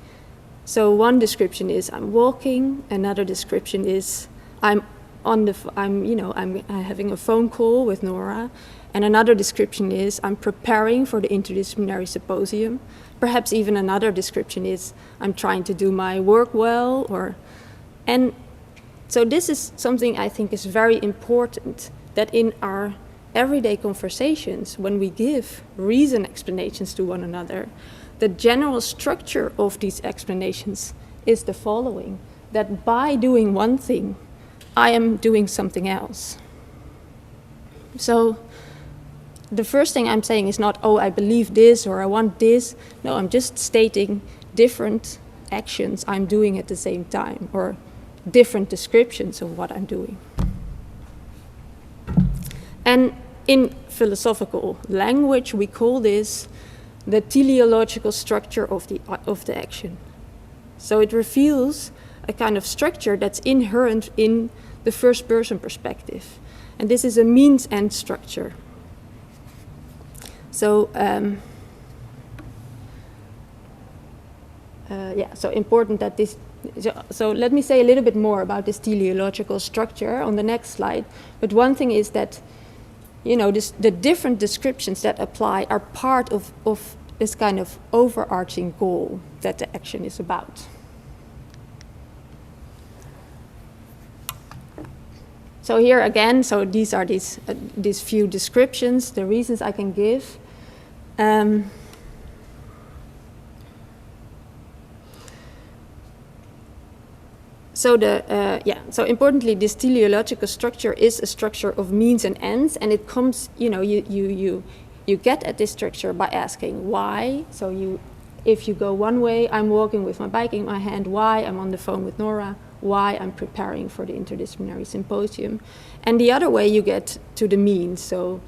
So one description is I'm walking, another description is I'm having a phone call with Nora, and another description is I'm preparing for the Interdisciplinary Symposium. Perhaps even another description is I'm trying to do my work well, and so this is something I think is very important, that in our everyday conversations, when we give reason explanations to one another, the general structure of these explanations is the following: that by doing one thing, I am doing something else. So the first thing I'm saying is not, oh, I believe this or I want this. No, I'm just stating different actions I'm doing at the same time, or different descriptions of what I'm doing. And in philosophical language, we call this the teleological structure of the action. So it reveals a kind of structure that's inherent in the first person perspective. And this is a means-end structure. So, so important that this, so let me say a little bit more about this teleological structure on the next slide. But one thing is that, you know, the different descriptions that apply are part of this kind of overarching goal that the action is about. So here again, so these are these few descriptions, the reasons I can give. So importantly, this teleological structure is a structure of means and ends, and it comes, you know, you get at this structure by asking why. So if you go one way, I'm walking with my bike in my hand. Why? I'm on the phone with Nora. Why? I'm preparing for the Interdisciplinary Symposium. And the other way, you get to the means. So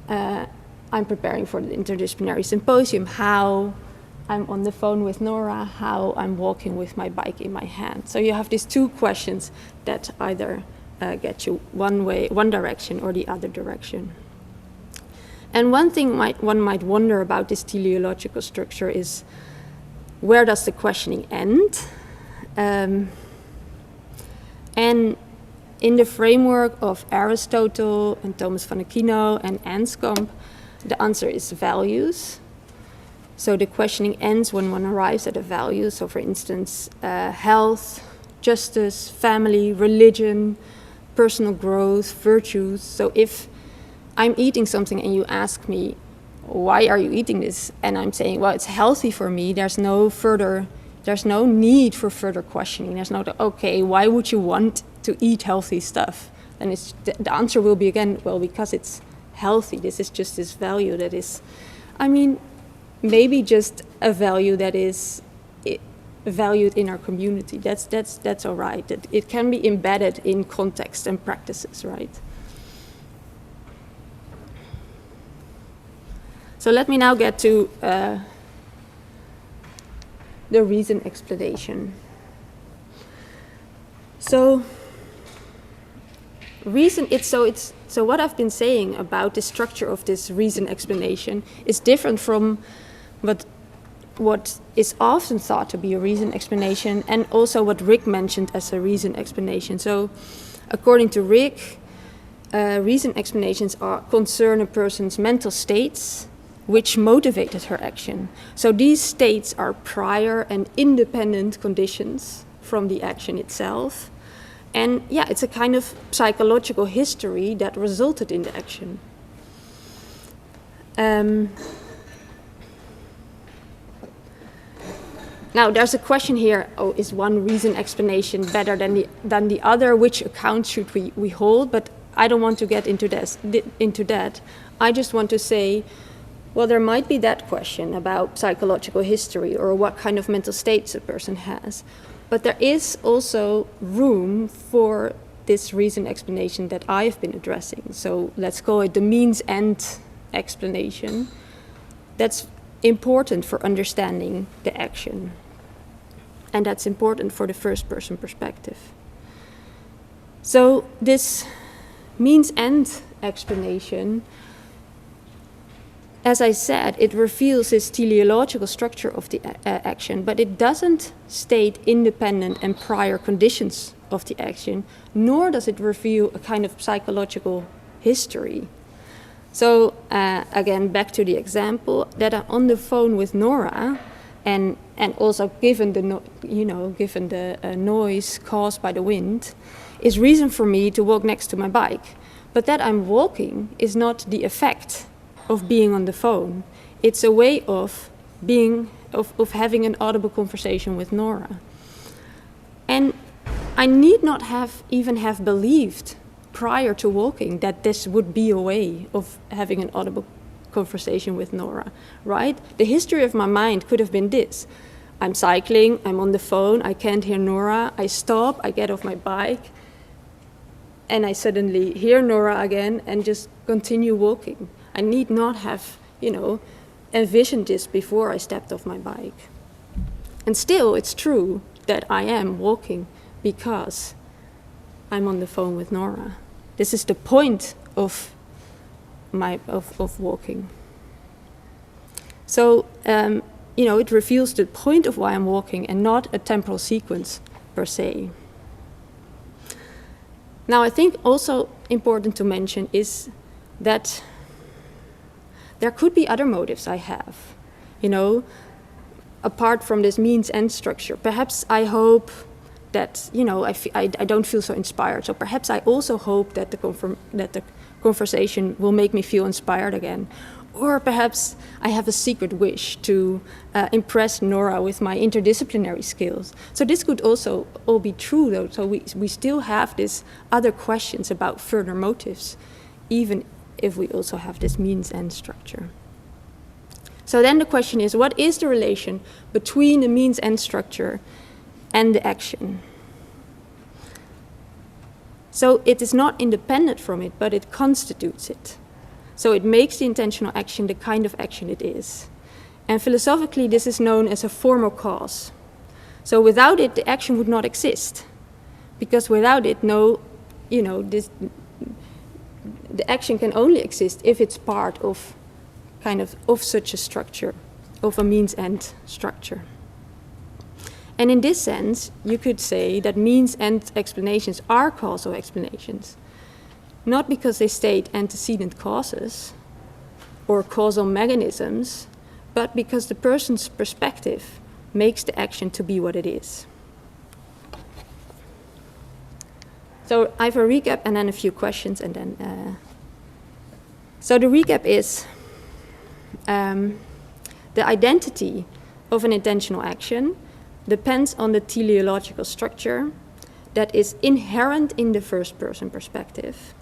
I'm preparing for the Interdisciplinary Symposium. How? I'm on the phone with Nora. How? I'm walking with my bike in my hand. So you have these two questions that either get you one way, one direction, or the other direction. And one thing one might wonder about this teleological structure is, where does the questioning end? And in the framework of Aristotle and Thomas van Aquino and Anscombe, the answer is values. So the questioning ends when one arrives at a value. So for instance, health, justice, family, religion, personal growth, virtues. So if I'm eating something and you ask me, why are you eating this? And I'm saying, well, it's healthy for me. There's no need for further questioning. There's no, okay, why would you want to eat healthy stuff? And the answer will be again, well, because it's healthy. This is just this value that is, I mean, maybe just a value that is valued in our community. That's all right. It can be embedded in context and practices, right? So let me now get to the reason explanation. So what I've been saying about the structure of this reason explanation is different from what is often thought to be a reason explanation, and also what Rick mentioned as a reason explanation. So according to Rick, reason explanations concern a person's mental states which motivated her action. So these states are prior and independent conditions from the action itself. And yeah, it's a kind of psychological history that resulted in the action. Now, there's a question here, is one reason explanation better than the other? Which account should we hold? But I don't want to get into that. I just want to say, well, there might be that question about psychological history or what kind of mental states a person has. But there is also room for this reason explanation that I've been addressing. So let's call it the means-end explanation. That's important for understanding the action. And that's important for the first-person perspective. So this means-end explanation, as I said, it reveals this teleological structure of the action, but it doesn't state independent and prior conditions of the action, nor does it reveal a kind of psychological history. So again, back to the example that I'm on the phone with Nora, and also given the noise caused by the wind, is reason for me to walk next to my bike. But that I'm walking is not the effect of being on the phone. It's a way of having an audible conversation with Nora. And I need not even have believed prior to walking that this would be a way of having an audible conversation with Nora, right? The history of my mind could have been this. I'm cycling, I'm on the phone, I can't hear Nora, I stop, I get off my bike, and I suddenly hear Nora again and just continue walking. I need not have, envisioned this before I stepped off my bike. And still, it's true that I am walking because I'm on the phone with Nora. This is the point of walking. So, it reveals the point of why I'm walking and not a temporal sequence per se. Now, I think also important to mention is that there could be other motives I have, apart from this means-end structure. Perhaps I hope that, I don't feel so inspired. So perhaps I also hope that the conversation will make me feel inspired again. Or perhaps I have a secret wish to impress Nora with my interdisciplinary skills. So this could also all be true, though. So we still have these other questions about further motives, even if we also have this means-end structure. So then the question is, what is the relation between the means-end structure and the action? So it is not independent from it, but it constitutes it. So it makes the intentional action the kind of action it is. And philosophically, this is known as a formal cause. So without it, the action would not exist. Because without it, the action can only exist if it's part of such a structure, of a means-end structure. And in this sense, you could say that means-end explanations are causal explanations, not because they state antecedent causes or causal mechanisms, but because the person's perspective makes the action to be what it is. So I have a recap and then a few questions, and then. So the recap is the identity of an intentional action depends on the teleological structure that is inherent in the first-person perspective.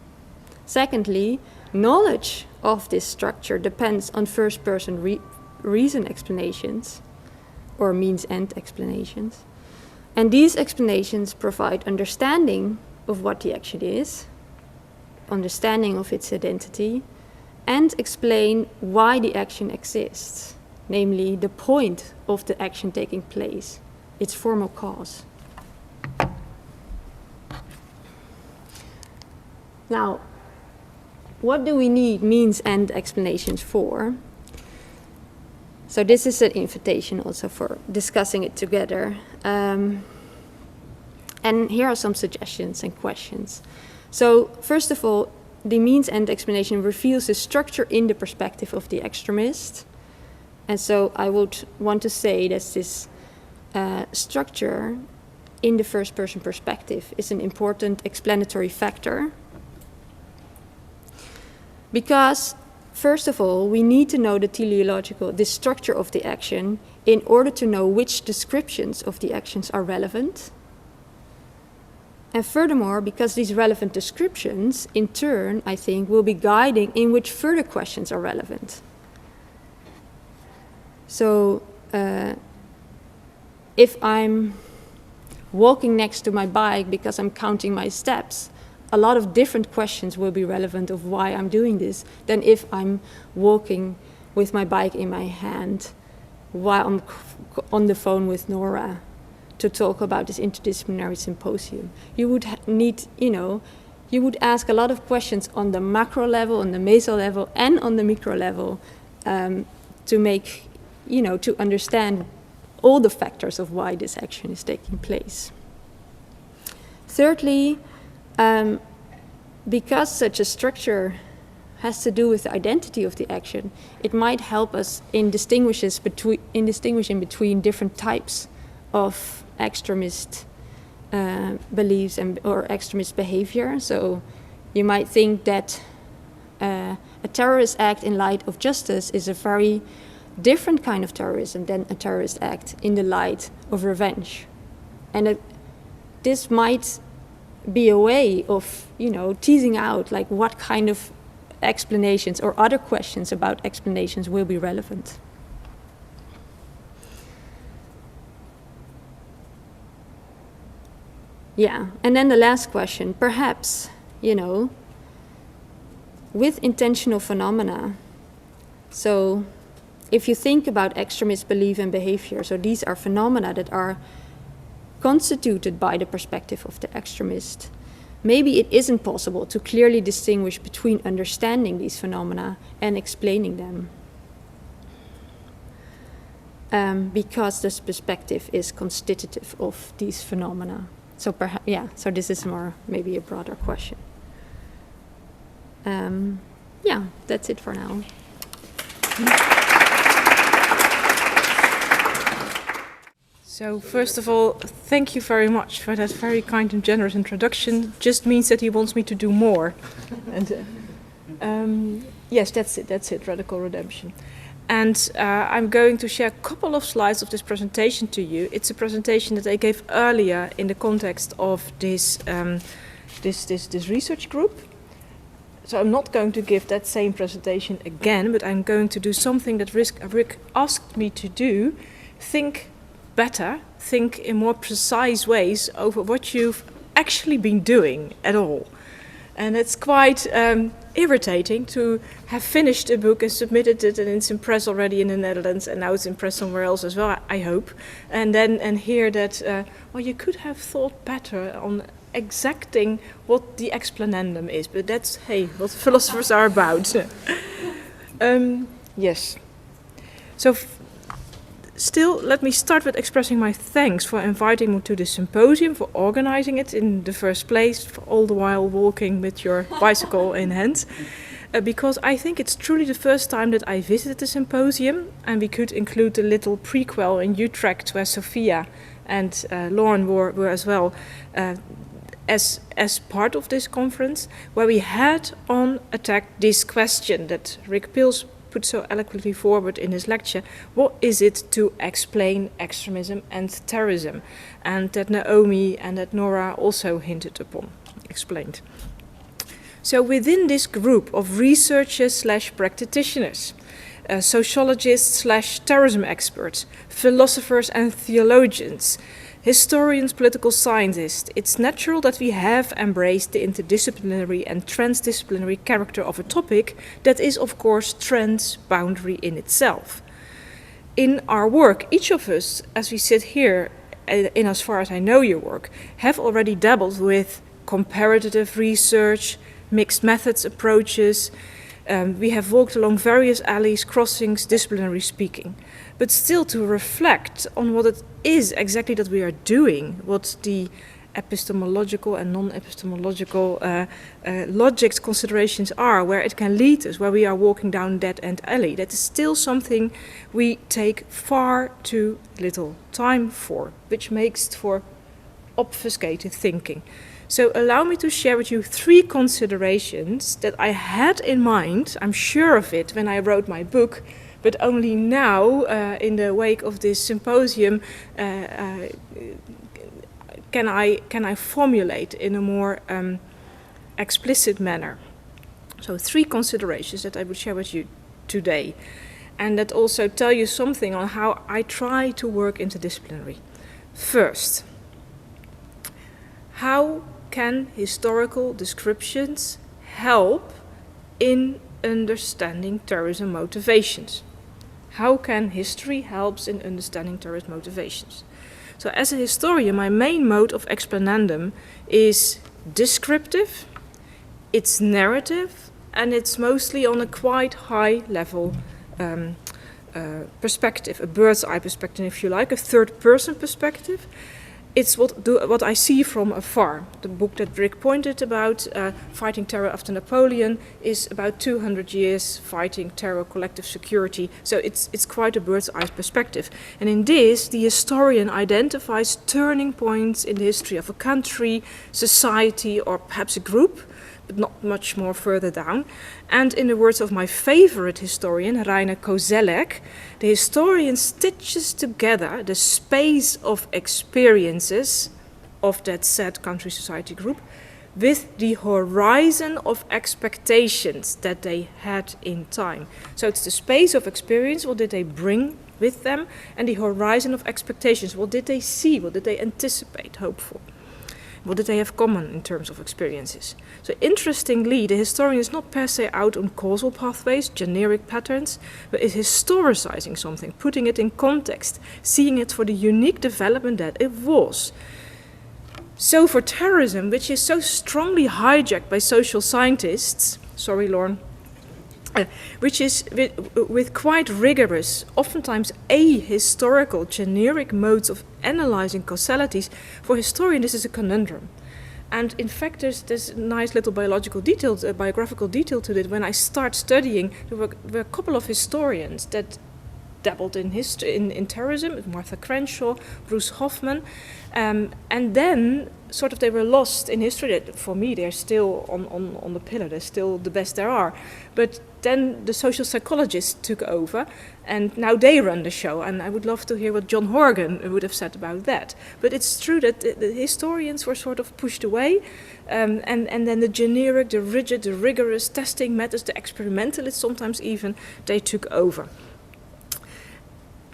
Secondly, knowledge of this structure depends on first-person reason explanations or means-end explanations. And these explanations provide understanding of what the action is, understanding of its identity, and explain why the action exists, namely the point of the action taking place, its formal cause. Now, what do we need means-end explanations for? So this is an invitation also for discussing it together. And here are some suggestions and questions. So first of all, the means-end explanation reveals the structure in the perspective of the extremist. And so I would want to say that this structure in the first-person perspective is an important explanatory factor. Because, first of all, we need to know the structure of the action in order to know which descriptions of the actions are relevant. And furthermore, because these relevant descriptions, in turn, I think, will be guiding in which further questions are relevant. So, if I'm walking next to my bike because I'm counting my steps, a lot of different questions will be relevant of why I'm doing this than if I'm walking with my bike in my hand while I'm on the phone with Nora to talk about this interdisciplinary symposium. You would you would ask a lot of questions on the macro level, on the meso level, and on the micro level to make, to understand all the factors of why this action is taking place. Thirdly, because such a structure has to do with the identity of the action, it might help us in distinguishing between different types of extremist beliefs or extremist behavior. So you might think that a terrorist act in light of justice is a very different kind of terrorism than a terrorist act in the light of revenge. And this might be a way of, teasing out like what kind of explanations or other questions about explanations will be relevant. Yeah, and then the last question, perhaps, with intentional phenomena. So if you think about extremist belief and behavior, so these are phenomena that are constituted by the perspective of the extremist. maybe it isn't possible to clearly distinguish between understanding these phenomena and explaining them. Because this perspective is constitutive of these phenomena. So so this is more maybe a broader question. Yeah, that's it for now. So first of all, thank you very much for that very kind and generous introduction. Just means that he wants me to do more. And yes, that's it, radical redemption. And I'm going to share a couple of slides of this presentation to you. It's a presentation that I gave earlier in the context of this research group. So I'm not going to give that same presentation again, but I'm going to do something that Rick asked me to do. Think better, think in more precise ways over what you've actually been doing at all. And it's quite irritating to have finished a book and submitted it, and it's in press already in the Netherlands, and now it's in press somewhere else as well, I hope. And hear that, well, you could have thought better on exacting what the explanandum is. But that's, hey, what philosophers are about. Yes. So still, let me start with expressing my thanks for inviting me to this symposium, for organizing it in the first place, for all the while walking with your bicycle in hand. Because I think it's truly the first time that I visited the symposium, and we could include the little prequel in Utrecht where Sophia and Lorne were as well as part of this conference, where we had on attack this question that Rick Pils put so eloquently forward in his lecture: what is it to explain extremism and terrorism? And that Naomi and that Nora also hinted upon, explained. So within this group of researchers / practitioners, sociologists / terrorism experts, philosophers and theologians, historians, political scientists, it's natural that we have embraced the interdisciplinary and transdisciplinary character of a topic that is, of course, transboundary in itself. In our work, each of us, as we sit here, in as far as I know your work, have already dabbled with comparative research, mixed methods approaches. We have walked along various alleys, crossings, disciplinary speaking. But still, to reflect on what it is exactly that we are doing, what the epistemological and non-epistemological logics considerations are, where it can lead us, where we are walking down that end alley, that is still something we take far too little time for, which makes for obfuscated thinking. So allow me to share with you 3 considerations that I had in mind, I'm sure of it, when I wrote my book, but only now, in the wake of this symposium, can I formulate in a more explicit manner. So 3 considerations that I would share with you today, and that also tell you something on how I try to work interdisciplinary. First, how can historical descriptions help in understanding terrorism motivations? How can history help in understanding terrorist motivations? So as a historian, my main mode of explanandum is descriptive, it's narrative, and it's mostly on a quite high level perspective, a bird's eye perspective, if you like, a third person perspective. It's what I see from afar. The book that Rick pointed about, Fighting Terror After Napoleon, is about 200 years fighting terror, collective security. So it's quite a bird's eye perspective. And in this, the historian identifies turning points in the history of a country, society, or perhaps a group, but not much more further down. And in the words of my favorite historian, Rainer Koselleck, the historian stitches together the space of experiences of that said country, society, group with the horizon of expectations that they had in time. So it's the space of experience, what did they bring with them, and the horizon of expectations, what did they see, what did they anticipate, hope for. What did they have common in terms of experiences? So interestingly, the historian is not per se out on causal pathways, generic patterns, but is historicizing something, putting it in context, seeing it for the unique development that it was. So for terrorism, which is so strongly hijacked by social scientists, sorry Lorne, which is with quite rigorous, oftentimes ahistorical, generic modes of analyzing causalities, for historians this is a conundrum. And in fact, there's a nice little biographical detail to it. When I start studying, there were a couple of historians that dabbled in history, in terrorism, Martha Crenshaw, Bruce Hoffman, and then sort of they were lost in history. For me, they're still on the pillar, they're still the best there are. But then the social psychologists took over, and now they run the show, and I would love to hear what John Horgan would have said about that. But it's true that the historians were sort of pushed away, and then the generic, the rigid, the rigorous testing methods, the experimentalists sometimes even, they took over.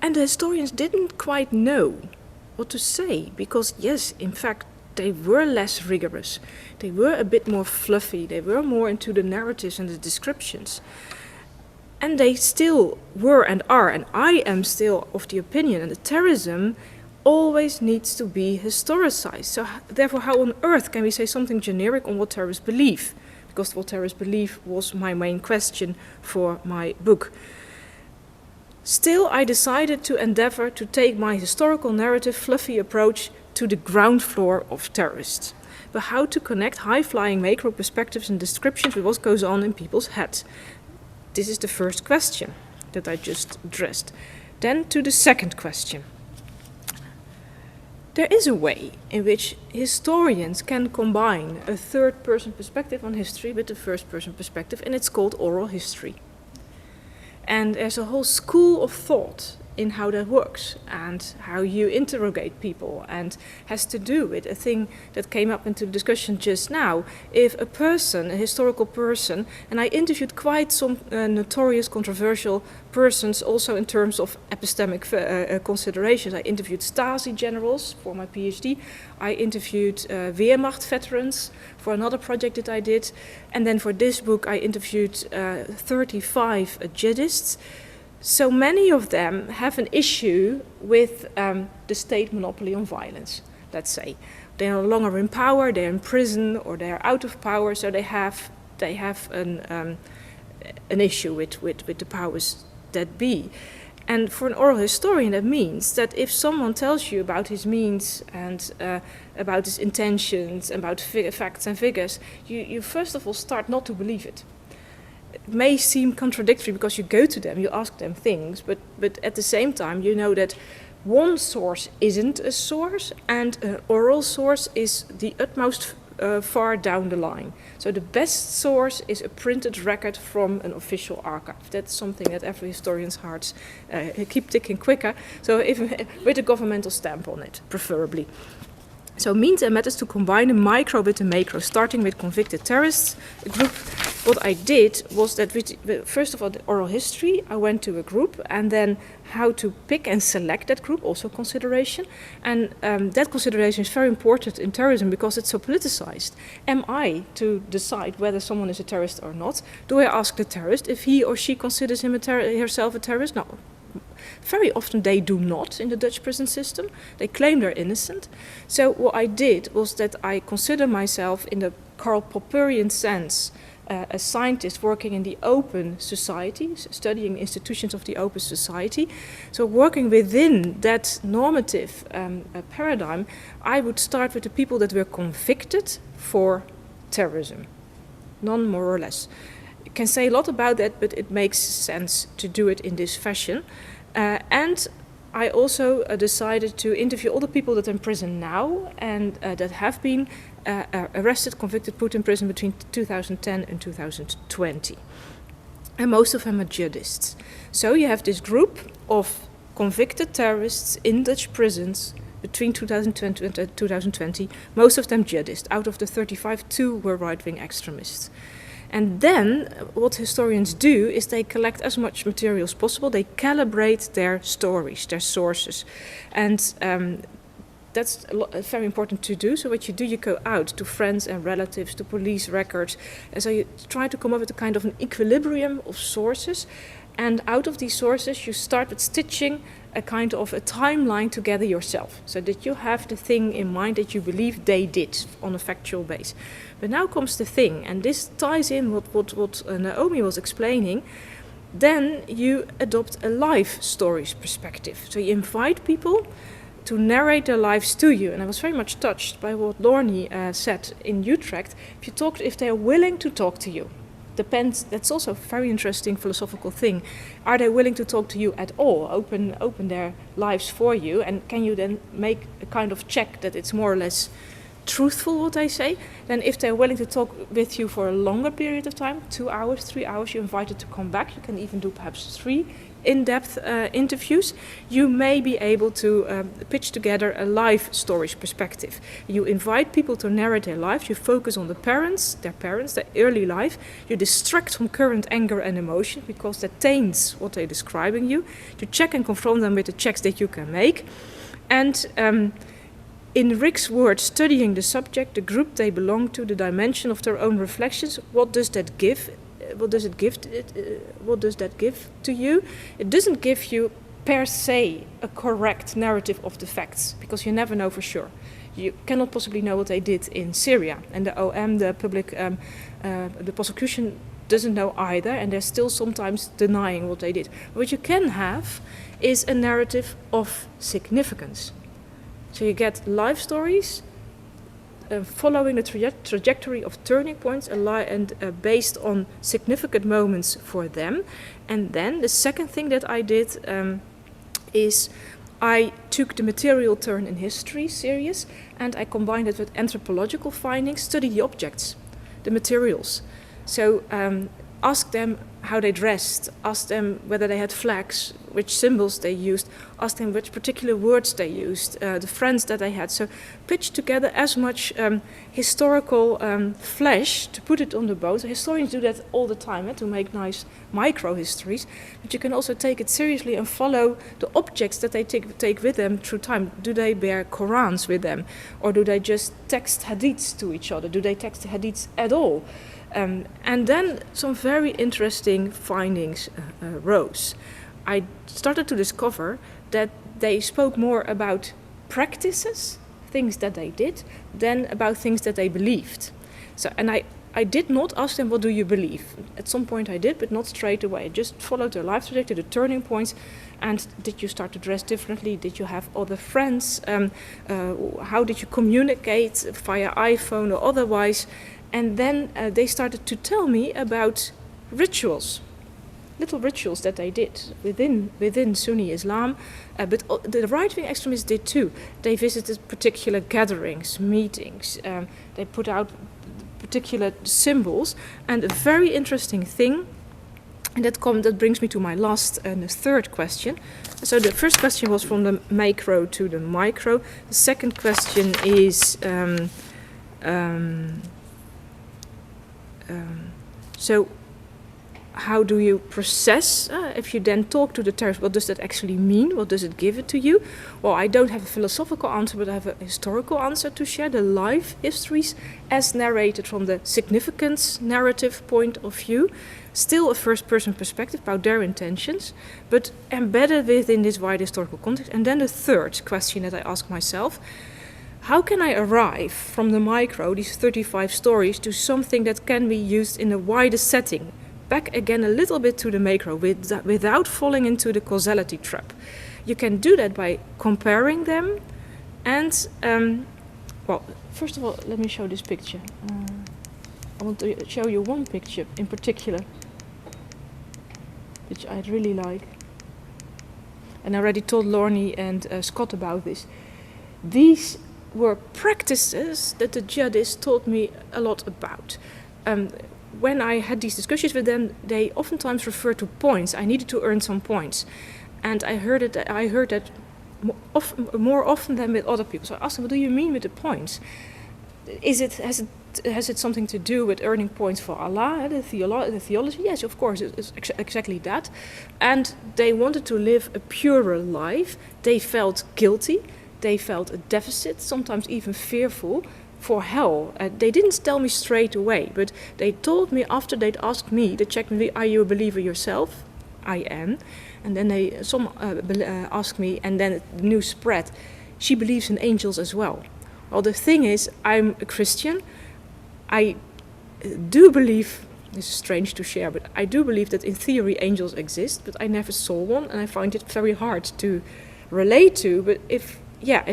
And the historians didn't quite know what to say, because yes, in fact, they were less rigorous. They were a bit more fluffy. They were more into the narratives and the descriptions. And they still were and are, and I am still of the opinion that terrorism always needs to be historicized. So therefore, how on earth can we say something generic on what terrorists believe? Because what terrorists believe was my main question for my book. Still, I decided to endeavor to take my historical narrative fluffy approach to the ground floor of terrorists, but how to connect high-flying macro perspectives and descriptions with what goes on in people's heads. This is the first question that I just addressed. Then to the second question. There is a way in which historians can combine a third-person perspective on history with the first-person perspective, and it's called oral history. And there's a whole school of thought in how that works and how you interrogate people, and has to do with a thing that came up into the discussion just now. If a person, a historical person, and I interviewed quite some notorious, controversial persons also in terms of epistemic considerations. I interviewed Stasi generals for my PhD. I interviewed Wehrmacht veterans for another project that I did. And then for this book I interviewed 35 jihadists. So many of them have an issue with the state monopoly on violence, let's say. They're no longer in power, they're in prison, or they're out of power, so they have an issue with the powers that be. And for an oral historian, that means that if someone tells you about his means and about his intentions, about facts and figures, you first of all start not to believe it. It may seem contradictory because you go to them, you ask them things, but at the same time you know that one source isn't a source and an oral source is the utmost far down the line. So the best source is a printed record from an official archive. That's something that every historian's hearts keep ticking quicker, so with a governmental stamp on it, preferably. So means and methods to combine the micro with the macro, starting with convicted terrorists group. What I did was that, first of all, the oral history, I went to a group, and then how to pick and select that group, also consideration. And that consideration is very important in terrorism because it's so politicized. Am I to decide whether someone is a terrorist or not? Do I ask the terrorist if he or she considers herself a terrorist? No. Very often they do not in the Dutch prison system. They claim they're innocent. So what I did was that I consider myself in the Karl Popperian sense a scientist working in the open society, studying institutions of the open society. So working within that normative paradigm, I would start with the people that were convicted for terrorism, none more or less. You can say a lot about that, but it makes sense to do it in this fashion. And I also decided to interview all the people that are in prison now and that have been arrested, convicted, put in prison between 2010 and 2020. And most of them are jihadists. So you have this group of convicted terrorists in Dutch prisons between 2020 and 2020, most of them jihadists. Out of the 35, 2 were right-wing extremists. And then what historians do is they collect as much material as possible. They calibrate their stories, their sources. And that's very important to do. So what you do, you go out to friends and relatives, to police records, and so you try to come up with a kind of an equilibrium of sources, and out of these sources you start with stitching a kind of a timeline together yourself, so that you have the thing in mind that you believe they did on a factual base. But now comes the thing, and this ties in what Naomi was explaining. Then you adopt a life stories perspective. So you invite people to narrate their lives to you. And I was very much touched by what Lorne said in Utrecht. If they are willing to talk to you. Depends. That's also a very interesting philosophical thing. Are they willing to talk to you at all? Open their lives for you, and can you then make a kind of check that it's more or less truthful what they say? Then if they're willing to talk with you for a longer period of time, 2 hours, 3 hours, you're invited to come back. You can even do perhaps 3 in-depth interviews. You may be able to pitch together a life stories perspective. You invite people to narrate their lives. You focus on their early life. You distract from current anger and emotion because that taints what they're describing you. You check and confront them with the checks that you can make. And in Rick's words, studying the subject, the group they belong to, the dimension of their own reflections, what does that give? What does that give to you? It doesn't give you per se a correct narrative of the facts, because you never know for sure. You cannot possibly know what they did in Syria, and the OM, the prosecution doesn't know either, and they're still sometimes denying what they did. What you can have is a narrative of significance. So you get life stories following the trajectory of turning points and based on significant moments for them. And then the second thing that I did is I took the material turn in history series and I combined it with anthropological findings, study the objects, the materials. So ask them how they dressed, ask them whether they had flags, which symbols they used, ask them which particular words they used, the friends that they had. So pitch together as much historical flesh to put it on the boat. Historians do that all the time, to make nice micro-histories, but you can also take it seriously and follow the objects that they take with them through time. Do they bear Qurans with them, or do they just text hadiths to each other? Do they text hadiths at all? And then some very interesting findings rose. I started to discover that they spoke more about practices, things that they did, than about things that they believed. So, and I did not ask them, what do you believe? At some point I did, but not straight away. I just followed their life trajectory, the turning points, and did you start to dress differently? Did you have other friends? How did you communicate via iPhone or otherwise? And then they started to tell me about rituals, little rituals that they did within Sunni Islam, but the right-wing extremists did too. They visited particular gatherings, meetings, they put out particular symbols, and a very interesting thing, and that brings me to my last and the third question. So the first question was from the macro to the micro. The second question is, so how do you process, if you then talk to the terrorists, what does that actually mean? What does it give it to you? Well, I don't have a philosophical answer, but I have a historical answer to share, the life histories as narrated from the significance narrative point of view. Still a first-person perspective about their intentions, but embedded within this wide historical context. And then the third question that I ask myself, how can I arrive from the micro, these 35 stories, to something that can be used in a wider setting? Back again a little bit to the macro, without falling into the causality trap. You can do that by comparing them, and, well, first of all, let me show this picture. I want to show you one picture in particular, which I really like. And I already told Lorne and Scott about this. These were practices that the jihadists told me a lot about. When I had these discussions with them, they oftentimes referred to points. I needed to earn some points, and I heard that more often than with other people. So I asked them, "What do you mean with the points? Has it something to do with earning points for Allah, the theology?" Yes, of course, it's exactly that. And they wanted to live a purer life. They felt guilty. they felt a deficit, sometimes even fearful, for hell. They didn't tell me straight away, but they told me after they'd asked me, they checked me, are you a believer yourself? I am. And then some asked me, and then the news spread, she believes in angels as well. Well, the thing is, I'm a Christian. I do believe, this is strange to share, but I do believe that in theory angels exist, but I never saw one, and I find it very hard to relate to. But if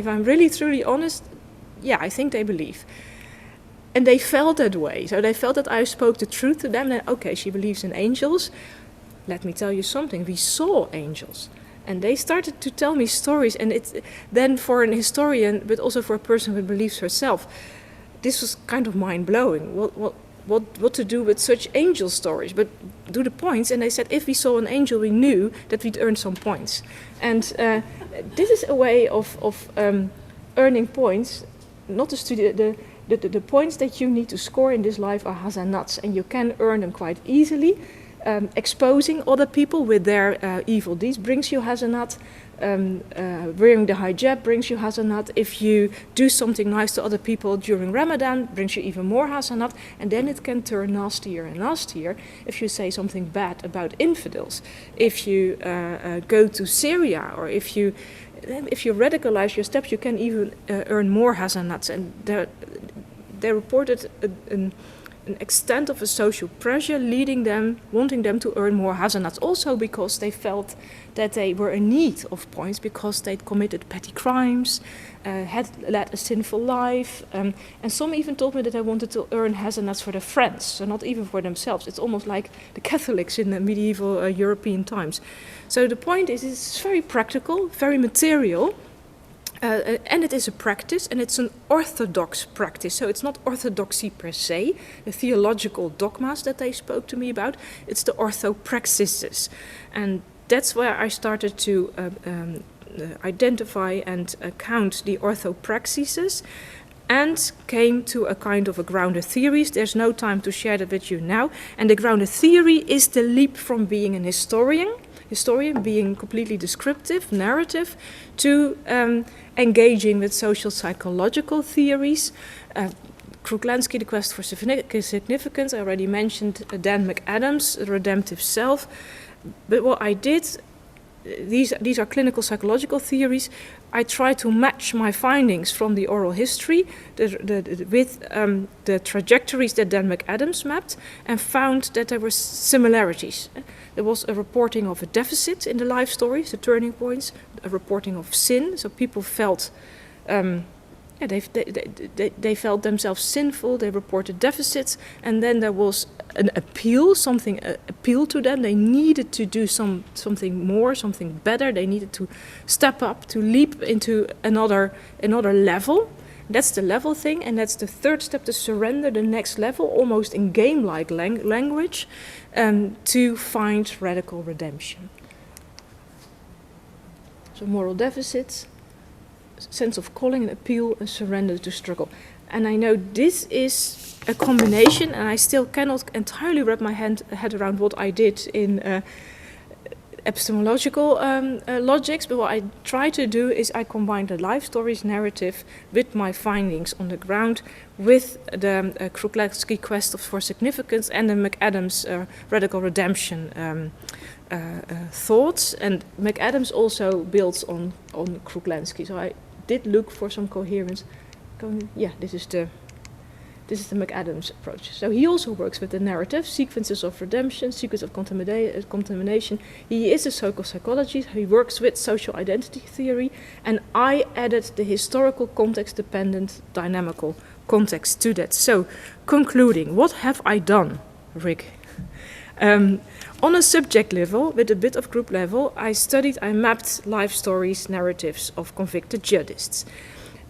I'm really truly honest, I think they believe. And they felt that way. So they felt that I spoke the truth to them. Then, okay, she believes in angels. Let me tell you something. We saw angels. And they started to tell me stories. And it's then for an historian, but also for a person who believes herself, this was kind of mind-blowing. What to do with such angel stories? But do the points. And they said, if we saw an angel, we knew that we'd earn some points. And this is a way of earning points. Not to study the points that you need to score in this life are hasanats, and you can earn them quite easily. Exposing other people with their evil deeds brings you hasanat. Wearing the hijab brings you hasanat. If you do something nice to other people during Ramadan, brings you even more hasanat. And then it can turn nastier and nastier if you say something bad about infidels. If you go to Syria, or if you radicalize your steps, you can even earn more hasanats. And they reported an extent of a social pressure wanting them to earn more hasanats. Also because they felt that they were in need of points because they'd committed petty crimes, had led a sinful life. And some even told me that they wanted to earn hasanats for their friends, so not even for themselves. It's almost like the Catholics in the medieval European times. So the point is, it's very practical, very material, and it is a practice, and it's an orthodox practice. So it's not orthodoxy per se, the theological dogmas that they spoke to me about. It's the orthopraxises. And that's where I started to identify and count the orthopraxises, and came to a kind of a grounded theories. There's no time to share that with you now. And the grounded theory is the leap from being an historian being completely descriptive, narrative, to engaging with social psychological theories. Kruglanski, The Quest for Significance, I already mentioned Dan McAdams, The Redemptive Self. But what I did, these are clinical psychological theories. I tried to match my findings from the oral history with the trajectories that Dan McAdams mapped, and found that there were similarities. There was a reporting of a deficit in the life stories, the turning points, a reporting of sin. So people felt, they felt themselves sinful. They reported deficits, and then there was an appeal, something appealed to them. They needed to do something more, something better. They needed to step up, to leap into another level. That's the level thing, and that's the third step, to surrender the next level, almost in game-like language, to find radical redemption. So moral deficits, sense of calling and appeal, and surrender to struggle. And I know this is a combination, and I still cannot entirely wrap my head around what I did in epistemological logics, but what I try to do is I combine the life stories narrative with my findings on the ground, with the Kruglanski Quest for Significance and the McAdams Radical Redemption thoughts. And McAdams also builds on Kruglanski, so I did look for some coherence. This is the McAdams approach. So he also works with the narrative, sequences of redemption, sequence of contamination. He is a social psychologist. He works with social identity theory. And I added the historical context-dependent dynamical context to that. So, concluding, what have I done, Rick? On a subject level, with a bit of group level, I mapped life stories, narratives of convicted jihadists.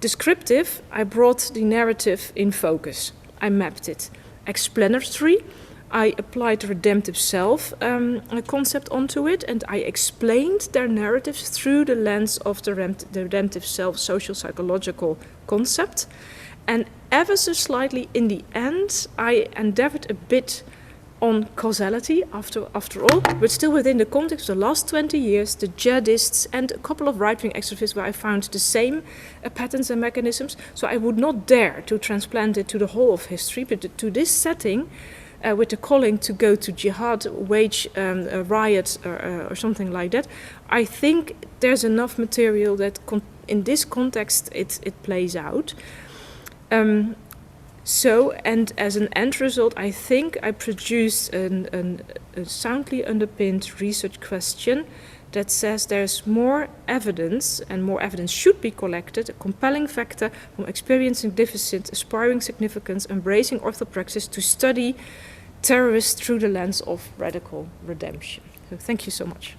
Descriptive, I brought the narrative in focus. I mapped it. Explanatory, I applied the redemptive self concept onto it, and I explained their narratives through the lens of the redemptive self social psychological concept. And ever so slightly in the end, I endeavored a bit on causality after all, but still within the context of the last 20 years, the jihadists and a couple of right-wing extremists where I found the same patterns and mechanisms. So I would not dare to transplant it to the whole of history, but to this setting, with the calling to go to jihad, wage a riot or something like that, I think there's enough material that in this context it plays out. And as an end result, I think I produced a soundly underpinned research question that says there's more evidence, and more evidence should be collected, a compelling factor from experiencing deficit, aspiring significance, embracing orthopraxis to study terrorists through the lens of radical redemption. So thank you so much.